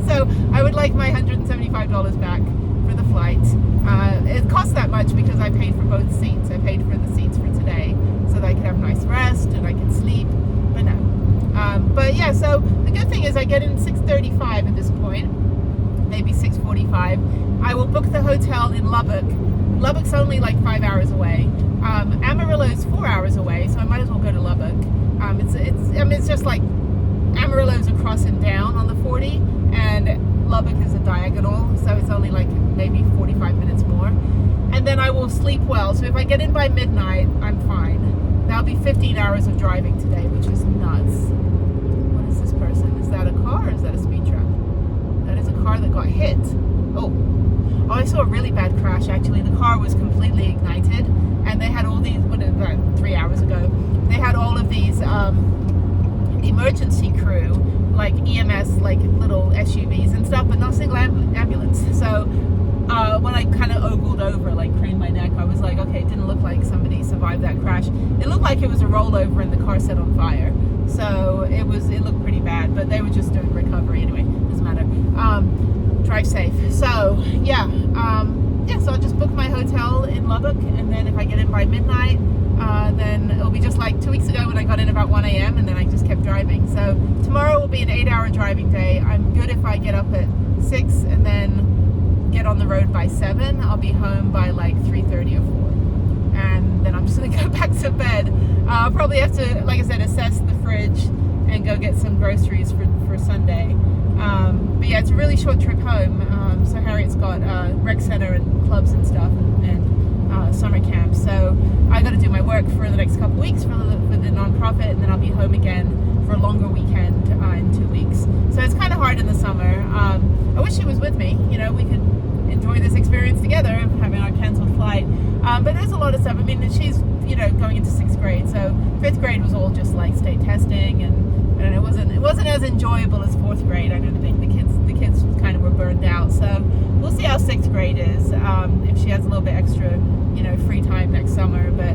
B: So I would like my $175 back for the flight. It cost that much because I paid for both seats. I paid for the seats for today so that I could have a nice rest and I could sleep, but no. But yeah, so the good thing is I get in 6:35 at this point, maybe 6:45. I will book the hotel in Lubbock. Lubbock's only like 5 hours away. Amarillo's 4 hours away, so I might as well go to Lubbock. It's just like Amarillo's across and down on the 40, and Lubbock is a diagonal, so it's only like maybe 45 minutes more. And then I will sleep well, so if I get in by midnight, I'm fine. That'll be 15 hours of driving today, which is nuts. What is this person? Is that a car or is that a speed trap? That is a car that got hit. Oh, I saw a really bad crash actually. The car was completely ignited, and they had all these, about 3 hours ago, they had all of these emergency crew, like EMS, like little SUVs and stuff, but no single ambulance. So when I kind of ogled over, like craned my neck, I was like, okay, it didn't look like somebody survived that crash. It looked like it was a rollover and the car set on fire. So it looked pretty bad, but they were just doing recovery anyway. Doesn't matter. Drive safe. So yeah, so I'll just book my hotel in Lubbock, and then if I get in by midnight, then it'll be just like 2 weeks ago when I got in about 1 a.m. and then I just kept driving. So tomorrow will be an 8-hour driving day. I'm good if I get up at 6 and then get on the road by 7. I'll be home by like 3:30 or 4, and then I'm just gonna go back to bed. I'll probably have to, like I said, assess the fridge and go get some groceries for Sunday. But yeah, it's a really short trip home. So Harriet's got rec center and clubs and stuff, and summer camp. So I got to do my work for the next couple of weeks for the nonprofit, and then I'll be home again for a longer weekend in 2 weeks. So it's kind of hard in the summer. I wish she was with me. You know, we could enjoy this experience together, having our canceled flight. But there's a lot of stuff. I mean, she's going into 6th grade, so 5th grade was all just like state testing, and it wasn't as enjoyable as 4th grade. I don't think the kids kind of were burned out. So we'll see how 6th grade is, if she has a little bit extra free time next summer. But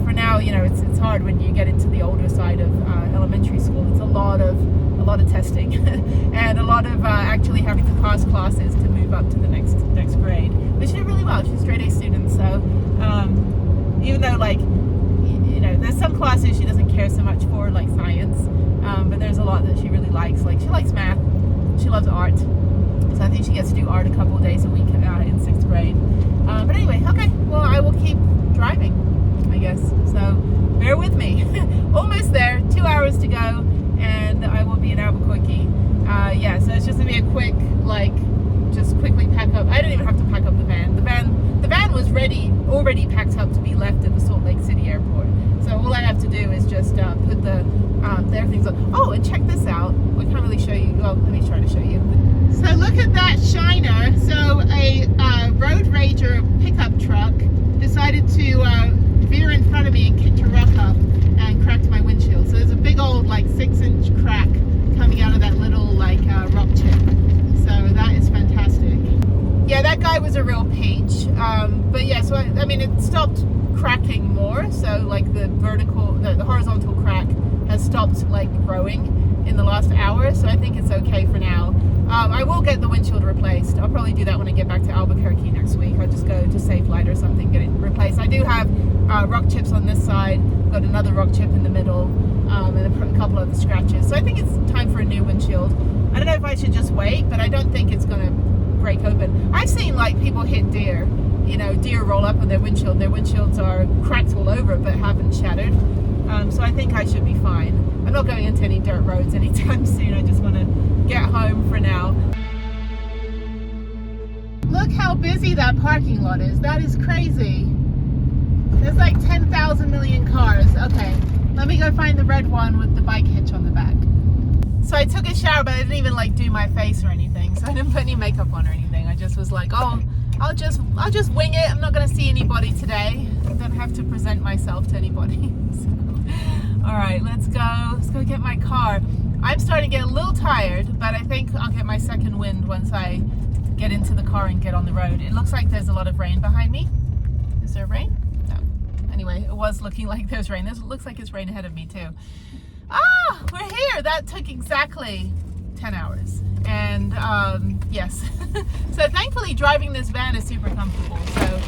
B: for now, it's hard when you get into the older side of elementary school. It's a lot of testing and a lot of actually having to pass classes to move up to the next grade. But she did really well. She's a straight A student, so even though there's some classes she doesn't care so much for, like science, but there's a lot that she really likes. Like she likes math, she loves art, so I think she gets to do art a couple of days a week in 6th grade. But anyway, okay, well, I will keep driving, I guess, so bear with me. Almost there, 2 hours to go, and I will be in Albuquerque. So it's just gonna be a quick, just quickly pack up. I don't even have to pack up the van. The van was already packed up to be left at the Salt Lake City airport. So all I have to do is just put the everything's on. Oh, and check this out. I can't really show you. Well, let me try to show you. So look at that shiner. So a road rager pickup truck decided to veer in front of me and kicked a rock up and cracked my windshield. So there's a big old 6-inch crack coming out of that little rock chip. So that is fantastic. Yeah, that guy was a real peach. But yeah, so I mean, it stopped cracking more. So the horizontal crack has stopped growing in the last hour. So I think it's okay for now. I will get the windshield replaced. I'll probably do that when I get back to Albuquerque next week. I'll just go to Safe Light or something, get it replaced. I do have rock chips on this side, got another rock chip in the middle, and a couple of the scratches. So I think it's time for a new windshield. I don't know if I should just wait, but I don't think it's going to break open. I've seen people hit deer. Deer roll up on their windshield. Their windshields are cracked all over but haven't shattered. So I think I should be fine. I'm not going into any dirt roads anytime soon. I just want to get home for now. Look how busy that parking lot is. That is crazy. There's 10,000 million cars. Okay, let me go find the red one with the bike hitch on the back. So I took a shower, but I didn't even do my face or anything. So I didn't put any makeup on or anything. I just was oh, I'll just wing it. I'm not going to see anybody today. I don't have to present myself to anybody. So, all right, let's go get my car. I'm starting to get a little tired, but I think I'll get my second wind once I get into the car and get on the road. It looks like there's a lot of rain behind me. Is there rain? No. Anyway, it was looking like there's rain. It looks like it's rain ahead of me too. Ah, we're here. That took exactly 10 hours. And yes. So thankfully driving this van is super comfortable. So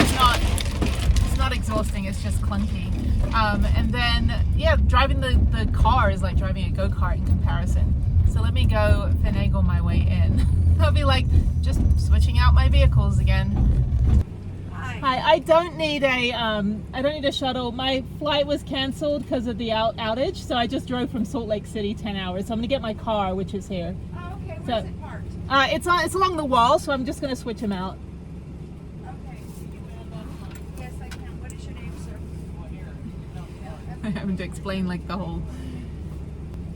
B: it's not exhausting, it's just clunky. And then yeah, driving the car is like driving a go-kart in comparison. So let me go finagle my way in. I'll be like just switching out my vehicles again. Hi, I don't need a shuttle. My flight was canceled because of the outage, so I just drove from Salt Lake City 10 hours. So I'm gonna get my car, which is here.
C: Oh, okay.
B: So,
C: Where's it parked?
B: It's along the wall, so I'm just gonna switch them out.
C: Okay. Yes, I can. What is your name, sir?
B: I having to explain like the whole.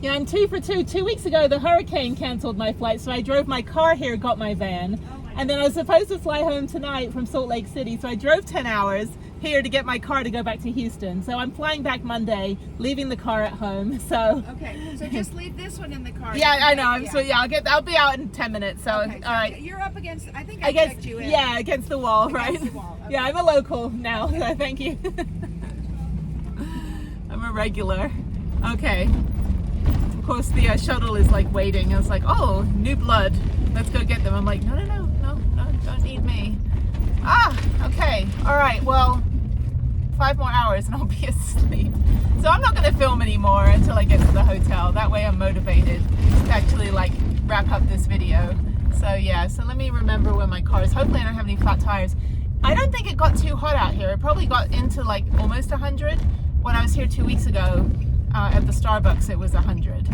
B: Yeah, I'm 2 for 2. 2 weeks ago, the hurricane canceled my flight, so I drove my car here, got my van. And then I was supposed to fly home tonight from Salt Lake City, so I drove 10 hours here to get my car to go back to Houston. So I'm flying back Monday, leaving the car at home. So
C: Okay, so just leave this one in the car.
B: yeah, I know. So yeah, I'll be out in 10 minutes. So
C: Okay, so
B: all right.
C: you're up against. I think I checked you in.
B: Yeah, against the wall, right?
C: Against the wall, okay.
B: Yeah, I'm a local now. So thank you. I'm a regular. Okay. Of course, the shuttle is like waiting. I was like, oh, new blood. Let's go get them. I'm like, no, don't need me. Okay. All right. Well, 5 more hours and I'll be asleep. So I'm not going to film anymore until I get to the hotel. That way I'm motivated to actually like wrap up this video. So yeah, so let me remember where my car is. Hopefully I don't have any flat tires. I don't think it got too hot out here. It probably got into like almost 100. When I was here 2 weeks ago at the Starbucks, it was 100.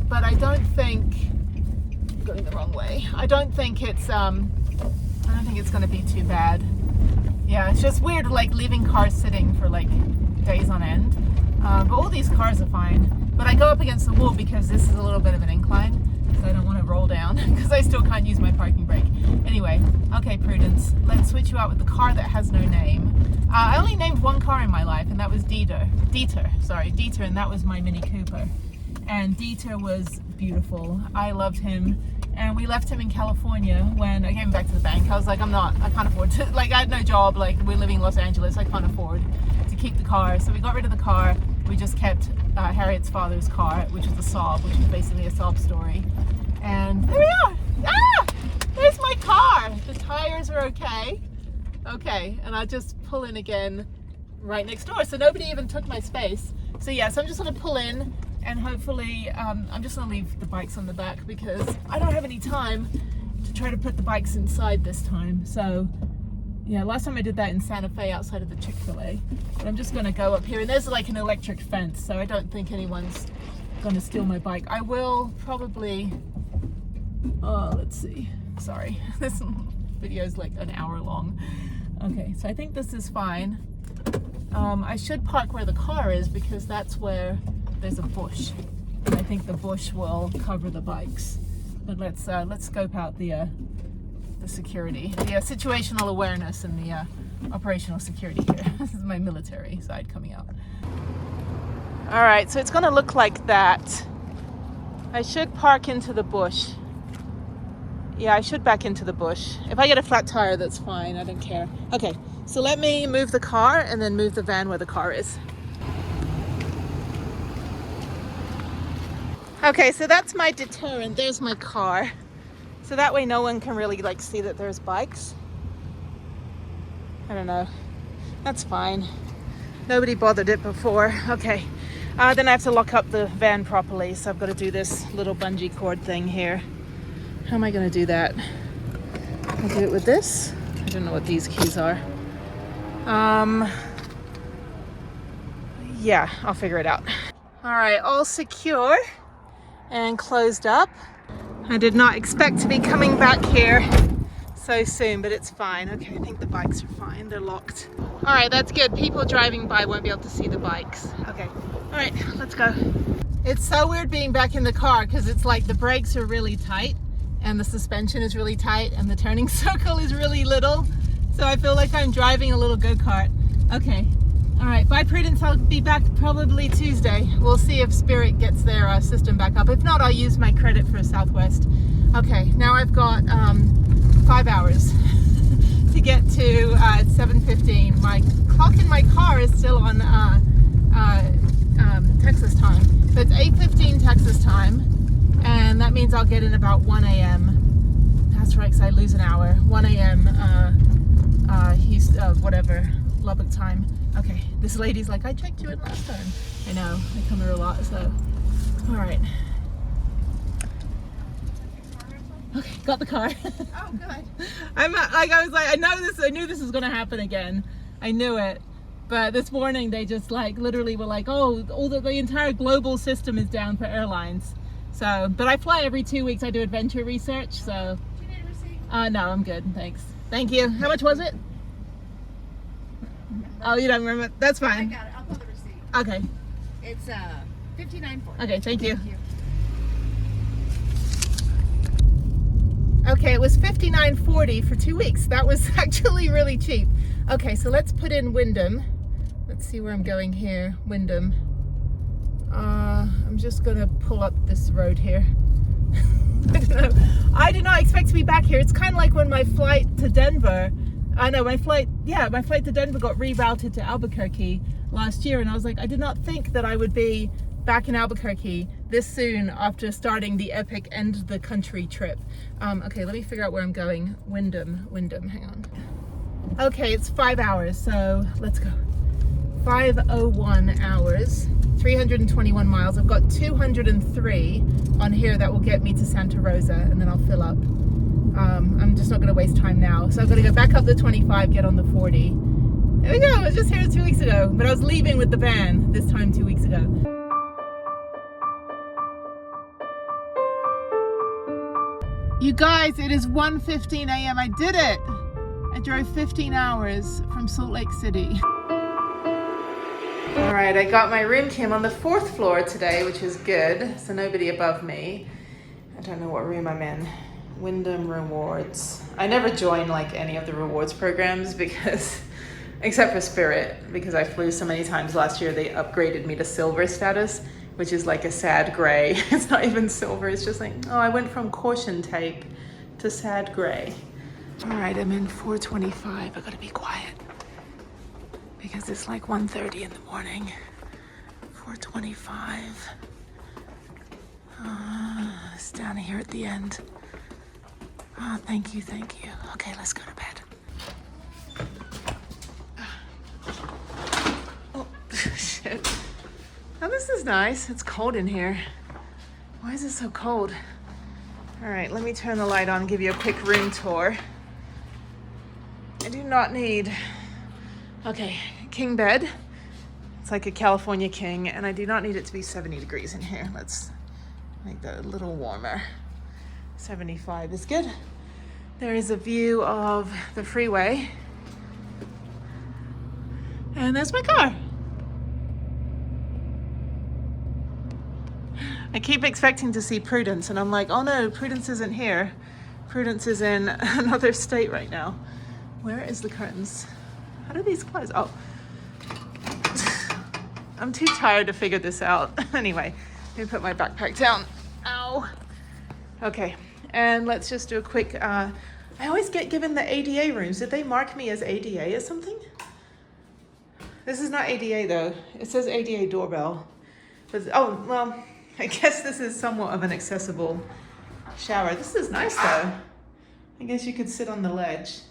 B: But I don't think, going the wrong way. I don't think it's going to be too bad. Yeah, it's just weird like leaving cars sitting for like days on end. But all these cars are fine. But I go up against the wall because this is a little bit of an incline. So I don't want to roll down because I still can't use my parking brake. Anyway, okay, Prudence, let's switch you out with the car that has no name. I only named one car in my life, and that was Dieter, and that was my Mini Cooper. And Dieter was beautiful. I loved him. And we left him in California when I came back to the bank. I was like, I can't afford to, like I had no job, like we're living in Los Angeles, I can't afford to keep the car. So we got rid of the car. We just kept Harriet's father's car, which is a Saab, which is basically a sob story. And there we are. There's my car. The tires are okay. Okay, and I'll just pull in again right next door. So nobody even took my space. So yeah, so I'm just gonna pull in and hopefully, I'm just gonna leave the bikes on the back because I don't have any time to try to put the bikes inside this time. So yeah, last time I did that in Santa Fe outside of the Chick-fil-A. But I'm just gonna go up here and there's like an electric fence. So I don't think anyone's gonna steal my bike. I will probably, let's see, sorry. This video is like an hour long. Okay, so I think this is fine. I should park where the car is because that's where there's a bush. I think the bush will cover the bikes. But let's scope out the security, the situational awareness and the operational security here. This is my military side coming out. All right, so it's gonna look like that. I should park into the bush. Yeah, I should back into the bush. If I get a flat tire, that's fine, I don't care. Okay, so let me move the car and then move the van where the car is. Okay, so that's my deterrent. There's my car. So that way no one can really like see that there's bikes. I don't know. That's fine. Nobody bothered it before. Okay. Then I have to lock up the van properly. So I've got to do this little bungee cord thing here. How am I going to do that? I'll do it with this. I don't know what these keys are. Yeah, I'll figure it out. All right, all secure and closed up. I did not expect to be coming back here so soon, but it's fine. Okay, I think the bikes are fine. They're locked. All right, that's good. People driving by won't be able to see the bikes. Okay, all right, let's go. It's so weird being back in the car because it's like the brakes are really tight and the suspension is really tight and the turning circle is really little. So I feel like I'm driving a little go-kart. Okay, All right, bye Prudence. I'll be back probably Tuesday. We'll see if Spirit gets their system back up. If not, I'll use my credit for Southwest. Okay, now I've got 5 hours to get to 7:15. My clock in my car is still on Texas time. So it's 8:15 Texas time, and that means I'll get in about 1 a.m. That's right, because I lose an hour. 1 a.m. Whatever, Lubbock time. Okay, this lady's like, I checked you in last time. I know, I come here a lot, so. All right. Okay, got the car.
C: Oh, good.
B: I knew this was gonna happen again. I knew it. But this morning they just like literally were like, oh, the entire global system is down for airlines. So, but I fly every 2 weeks. I do adventure research, so.
C: Do you need a receipt?
B: No, I'm good, thanks. Thank you. How much was it? Oh, you don't remember? That's
C: I
B: fine.
C: got it. I'll pull the receipt.
B: Okay.
C: It's $59.40.
B: Okay, thank you.
C: Thank you.
B: Okay, it was $59.40 for 2 weeks. That was actually really cheap. Okay, so let's put in Wyndham. Let's see where I'm going here. Wyndham. I'm just gonna pull up this road here. I don't know. I did not expect to be back here. It's kind of like when my flight to Denver, my flight to Denver got rerouted to Albuquerque last year, and I was like, I did not think that I would be back in Albuquerque this soon after starting the epic end of the country trip. Okay, let me figure out where I'm going. Wyndham, hang on. Okay, it's 5 hours, so let's go. 5:01 hours, 321 miles. I've got 203 on here that will get me to Santa Rosa, and then I'll fill up. I'm just not gonna waste time now. So I'm gonna go back up the 25, get on the 40. There we go, I was just here 2 weeks ago, but I was leaving with the van this time 2 weeks ago. You guys, it is 1:15 a.m. I did it! I drove 15 hours from Salt Lake City. All right, I got my room cam on the 4th floor today, which is good. So nobody above me. I don't know what room I'm in. Wyndham Rewards. I never join like any of the rewards programs because, except for Spirit, because I flew so many times last year, they upgraded me to silver status, which is like a sad gray. It's not even silver, it's just like, oh, I went from caution tape to sad gray. All right, I'm in 425, I gotta be quiet because it's like 1:30 in the morning. 425. It's down here at the end. Oh, thank you. Okay, let's go to bed. Oh, shit. Oh, this is nice. It's cold in here. Why is it so cold? All right, let me turn the light on and give you a quick room tour. I do not need... Okay, king bed. It's like a California king, and I do not need it to be 70 degrees in here. Let's make that a little warmer. 75 is good. There is a view of the freeway. And there's my car. I keep expecting to see Prudence, and I'm like, oh no, Prudence isn't here. Prudence is in another state right now. Where is the curtains? How do these close? Oh. I'm too tired to figure this out. Anyway, let me put my backpack down. Ow. Okay, and let's just do a quick, I always get given the ADA rooms. Did they mark me as ADA or something? This is not ADA though. It says ADA doorbell. But, oh, well, I guess this is somewhat of an accessible shower. This is nice though. I guess you could sit on the ledge.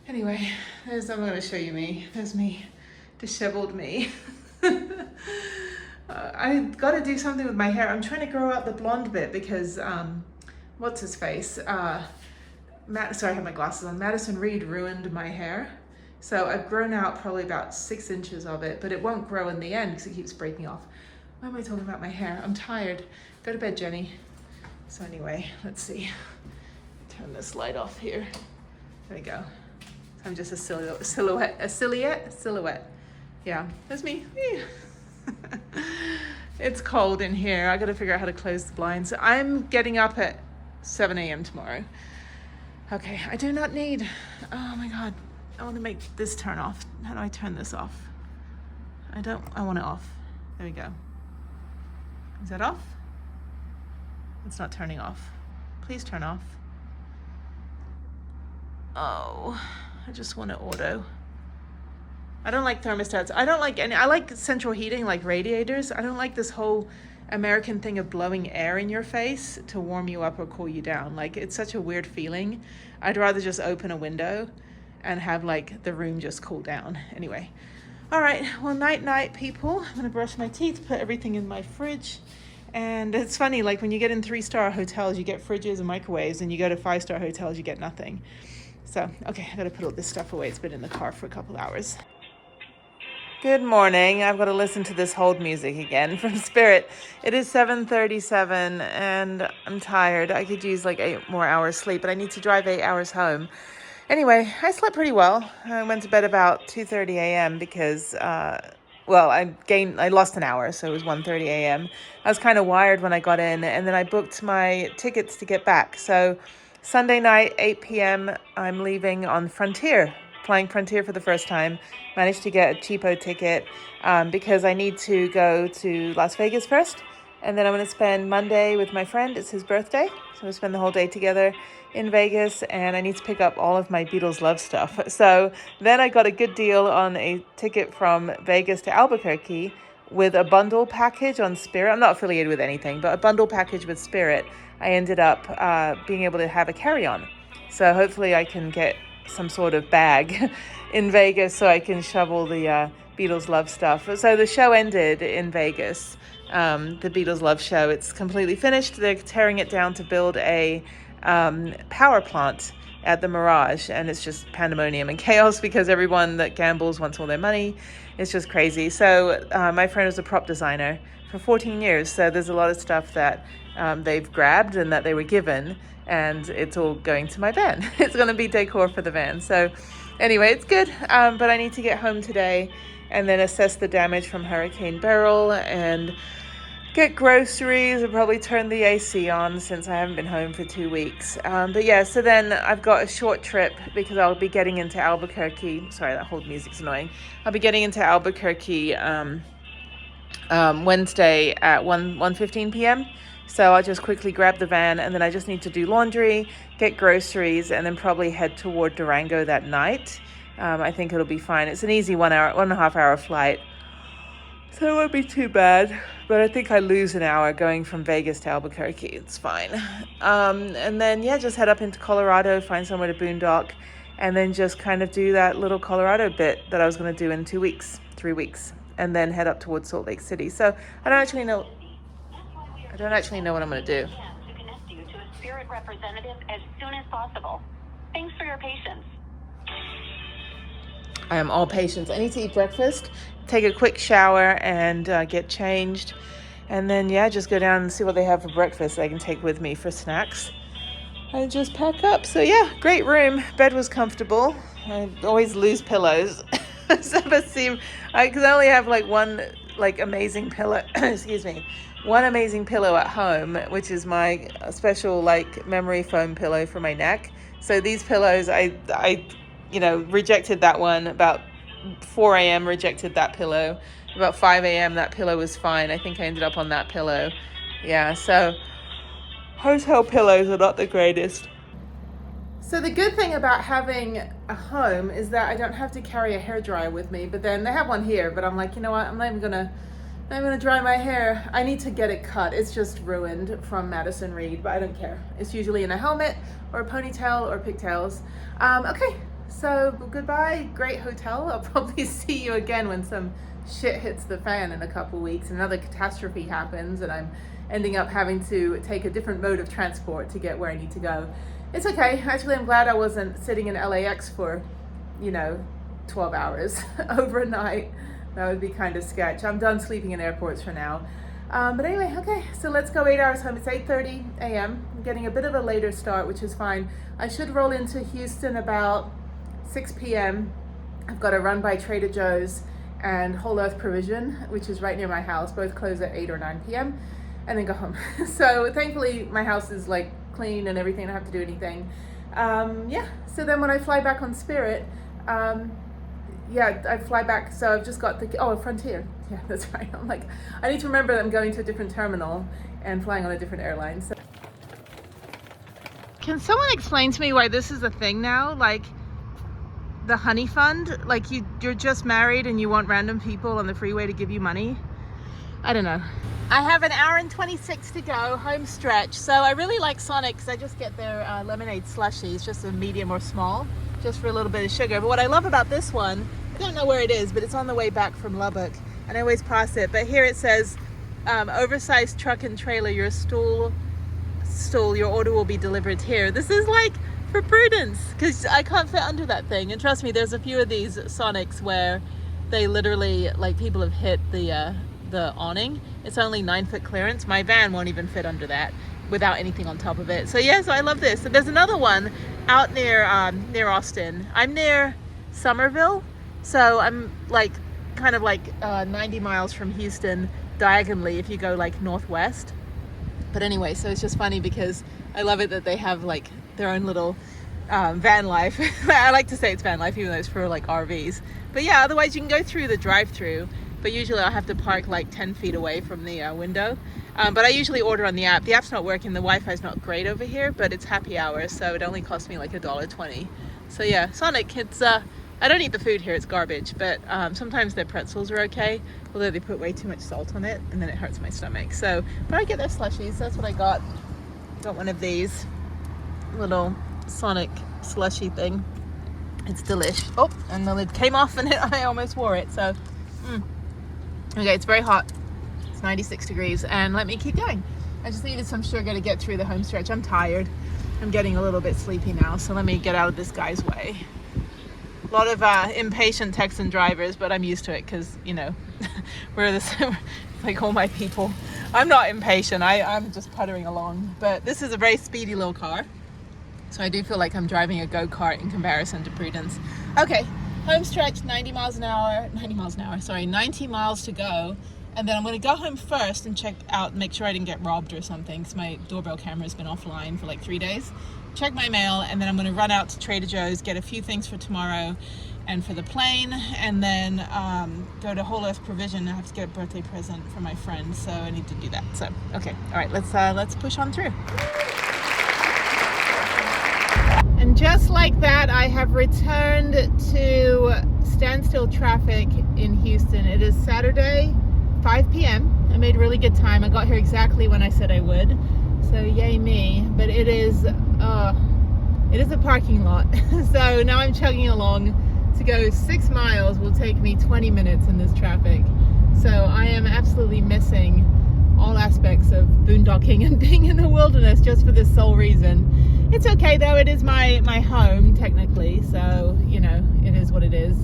B: Anyway, I'm gonna show you me. There's me, disheveled me. I gotta do something with my hair. I'm trying to grow out the blonde bit because, what's his face? Sorry, I have my glasses on. Madison Reed ruined my hair. So I've grown out probably about 6 inches of it, but it won't grow in the end because it keeps breaking off. Why am I talking about my hair? I'm tired. Go to bed, Jenny. So anyway, let's see. Turn this light off here. There we go. I'm just a silhouette. Yeah, that's me. It's cold in here. I gotta figure out how to close the blinds. I'm getting up at 7 a.m. tomorrow. Okay, I do not need, oh my God. I wanna make this turn off. How do I turn this off? I want it off. There we go. Is that off? It's not turning off. Please turn off. Oh, I just want it auto. I don't like thermostats. I don't like any, I like central heating, like radiators. I don't like this whole American thing of blowing air in your face to warm you up or cool you down. Like, it's such a weird feeling. I'd rather just open a window and have like the room just cool down. Anyway, all right, well, night people. I'm gonna brush my teeth, put everything in my fridge. And it's funny, like when you get in 3-star hotels, you get fridges and microwaves, and you go to 5-star hotels, you get nothing. So, okay, I gotta put all this stuff away. It's been in the car for a couple hours. Good morning. I've got to listen to this hold music again from Spirit. It is 7:37 and I'm tired. I could use like 8 more hours sleep, but I need to drive 8 hours home. Anyway, I slept pretty well. I went to bed about 2:30 a.m. because, I lost an hour, so it was 1:30 a.m. I was kind of wired when I got in, and then I booked my tickets to get back. So Sunday night, 8 p.m., I'm leaving on Frontier, flying Frontier for the first time. Managed to get a cheapo ticket because I need to go to Las Vegas first. And then I'm going to spend Monday with my friend. It's his birthday. So we'll spend the whole day together in Vegas. And I need to pick up all of my Beatles love stuff. So then I got a good deal on a ticket from Vegas to Albuquerque with a bundle package on Spirit. I'm not affiliated with anything, but a bundle package with Spirit. I ended up being able to have a carry-on. So hopefully I can get some sort of bag in Vegas so I can shovel the Beatles love stuff. So the show ended in Vegas, the Beatles love show. It's completely finished. They're tearing it down to build a power plant at the Mirage, and it's just pandemonium and chaos because everyone that gambles wants all their money. It's just crazy. So my friend was a prop designer for 14 years, so there's a lot of stuff that they've grabbed and that they were given, and it's all going to my van. It's going to be decor for the van. So anyway, it's good, but I need to get home today and then assess the damage from Hurricane Beryl and get groceries and probably turn the AC on since I haven't been home for 2 weeks. But yeah, so then I've got a short trip because I'll be getting into Albuquerque. Sorry, that hold music's annoying. I'll be getting into Albuquerque Wednesday at 1:15 p.m. So I'll just quickly grab the van, and then I just need to do laundry, get groceries, and then probably head toward Durango that night. I think it'll be fine. It's an easy 1.5 hour flight, so it won't be too bad. But I think I lose an hour going from Vegas to Albuquerque. It's fine. And then, yeah, just head up into Colorado, find somewhere to boondock, and then just kind of do that little Colorado bit that I was going to do in 3 weeks, and then head up towards Salt Lake City. So I don't actually know what I'm going to do.
A: To connect you to a Spirit representative as soon as possible. Thanks for your patience.
B: I am all patience. I need to eat breakfast, take a quick shower, and get changed. And then, yeah, just go down and see what they have for breakfast that I can take with me for snacks. And just pack up. So, yeah, great room. Bed was comfortable. I always lose pillows. Because I only have one amazing pillow. Excuse me. One amazing pillow at home, which is my special memory foam pillow for my neck. So these pillows, I rejected that one about 4 a.m. rejected that pillow. About 5 a.m. that pillow was fine. I think I ended up on that pillow. Yeah, so hotel pillows are not the greatest. So the good thing about having a home is that I don't have to carry a hairdryer with me. But then they have one here, but I'm like, you know what? I'm not even gonna dry my hair. I need to get it cut. It's just ruined from Madison Reed, but I don't care. It's usually in a helmet or a ponytail or pigtails. Okay, so goodbye, great hotel. I'll probably see you again when some shit hits the fan in a couple weeks. Another catastrophe happens and I'm ending up having to take a different mode of transport to get where I need to go. It's okay. Actually, I'm glad I wasn't sitting in LAX for, 12 hours overnight. That would be kind of sketch. I'm done sleeping in airports for now. But anyway, okay, so let's go 8 hours home. It's 8:30 a.m. I'm getting a bit of a later start, which is fine. I should roll into Houston about 6 p.m. I've got to run by Trader Joe's and Whole Earth Provision, which is right near my house. Both close at 8 or 9 p.m. and then go home. So thankfully my house is clean and everything. I don't have to do anything. Yeah, so then when I fly back on Spirit, yeah, I fly back. So I've just got the, Frontier. Yeah, that's right. I'm like, I need to remember that I'm going to a different terminal and flying on a different airline. So. Can someone explain to me why this is a thing now? Like the honey fund, like you're just married and you want random people on the freeway to give you money. I don't know. I have an hour and 26 to go, home stretch. So I really like Sonic because I just get their lemonade slushies, just a medium or small, just for a little bit of sugar. But what I love about this one, I don't know where it is, but it's on the way back from Lubbock and I always pass it. But here it says, oversized truck and trailer, your your order will be delivered here. This is like for prudence because I can't fit under that thing. And trust me, there's a few of these Sonics where they literally, like, people have hit the awning. It's only 9-foot clearance. My van won't even fit under that without anything on top of it. So yeah, so I love this. So there's another one out near Austin. I'm near Somerville, so I'm like kind of like 90 miles from Houston diagonally if you go like northwest. But anyway, so it's just funny because I love it that they have like their own little van life. I like to say it's van life even though it's for like RVs. But yeah, otherwise you can go through the drive-through, but usually I'll have to park like 10 feet away from the window. But I usually order on the app. The app's not working, the Wi-Fi's not great over here, but it's happy hour, so it only cost me like $1.20. So yeah, Sonic, it's I don't eat the food here, it's garbage, but sometimes their pretzels are okay, although they put way too much salt on it and then it hurts my stomach. So, but I get their slushies, that's what I got. Got one of these little Sonic slushy thing. It's delish. Oh, and the lid came off and I almost wore it, so. Okay, it's very hot. It's 96 degrees, and let me keep going. I just needed some sugar to get through the home stretch. I'm tired. I'm getting a little bit sleepy now, so let me get out of this guy's way. A lot of impatient Texan drivers, but I'm used to it because, you know, we're this, like all my people. I'm not impatient. I'm just puttering along, but this is a very speedy little car. So I do feel like I'm driving a go-kart in comparison to Prudence. Okay, home stretch, 90 miles to go. And then I'm gonna go home first and check out, make sure I didn't get robbed or something, because my doorbell camera's been offline for like 3 days. Check my mail, and then I'm gonna run out to Trader Joe's, get a few things for tomorrow and for the plane, and then go to Whole Earth Provision. I have to get a birthday present for my friend, so I need to do that. So, okay, all right, let's push on through. And just like that, I have returned to standstill traffic in Houston. It is Saturday, 5 p.m. I made really good time. I got here exactly when I said I would. So yay me. But it is a parking lot. So now I'm chugging along. To go 6 miles will take me 20 minutes in this traffic. So I am absolutely missing all aspects of boondocking and being in the wilderness just for this sole reason. It's okay though, it is my home technically, so you know, it is what it is.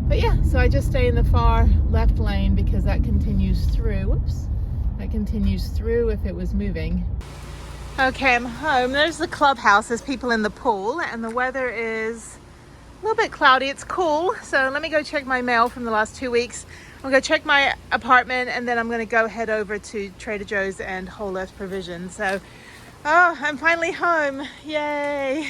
B: But yeah, so I just stay in the far left lane because that continues through. Whoops, that continues through if it was moving. Okay, I'm home. There's the clubhouse, there's people in the pool, and the weather is a little bit cloudy. It's cool, so let me go check my mail from the last 2 weeks. I'm gonna check my apartment, and then I'm gonna go head over to Trader Joe's and Whole Earth Provision. So, oh, I'm finally home, yay.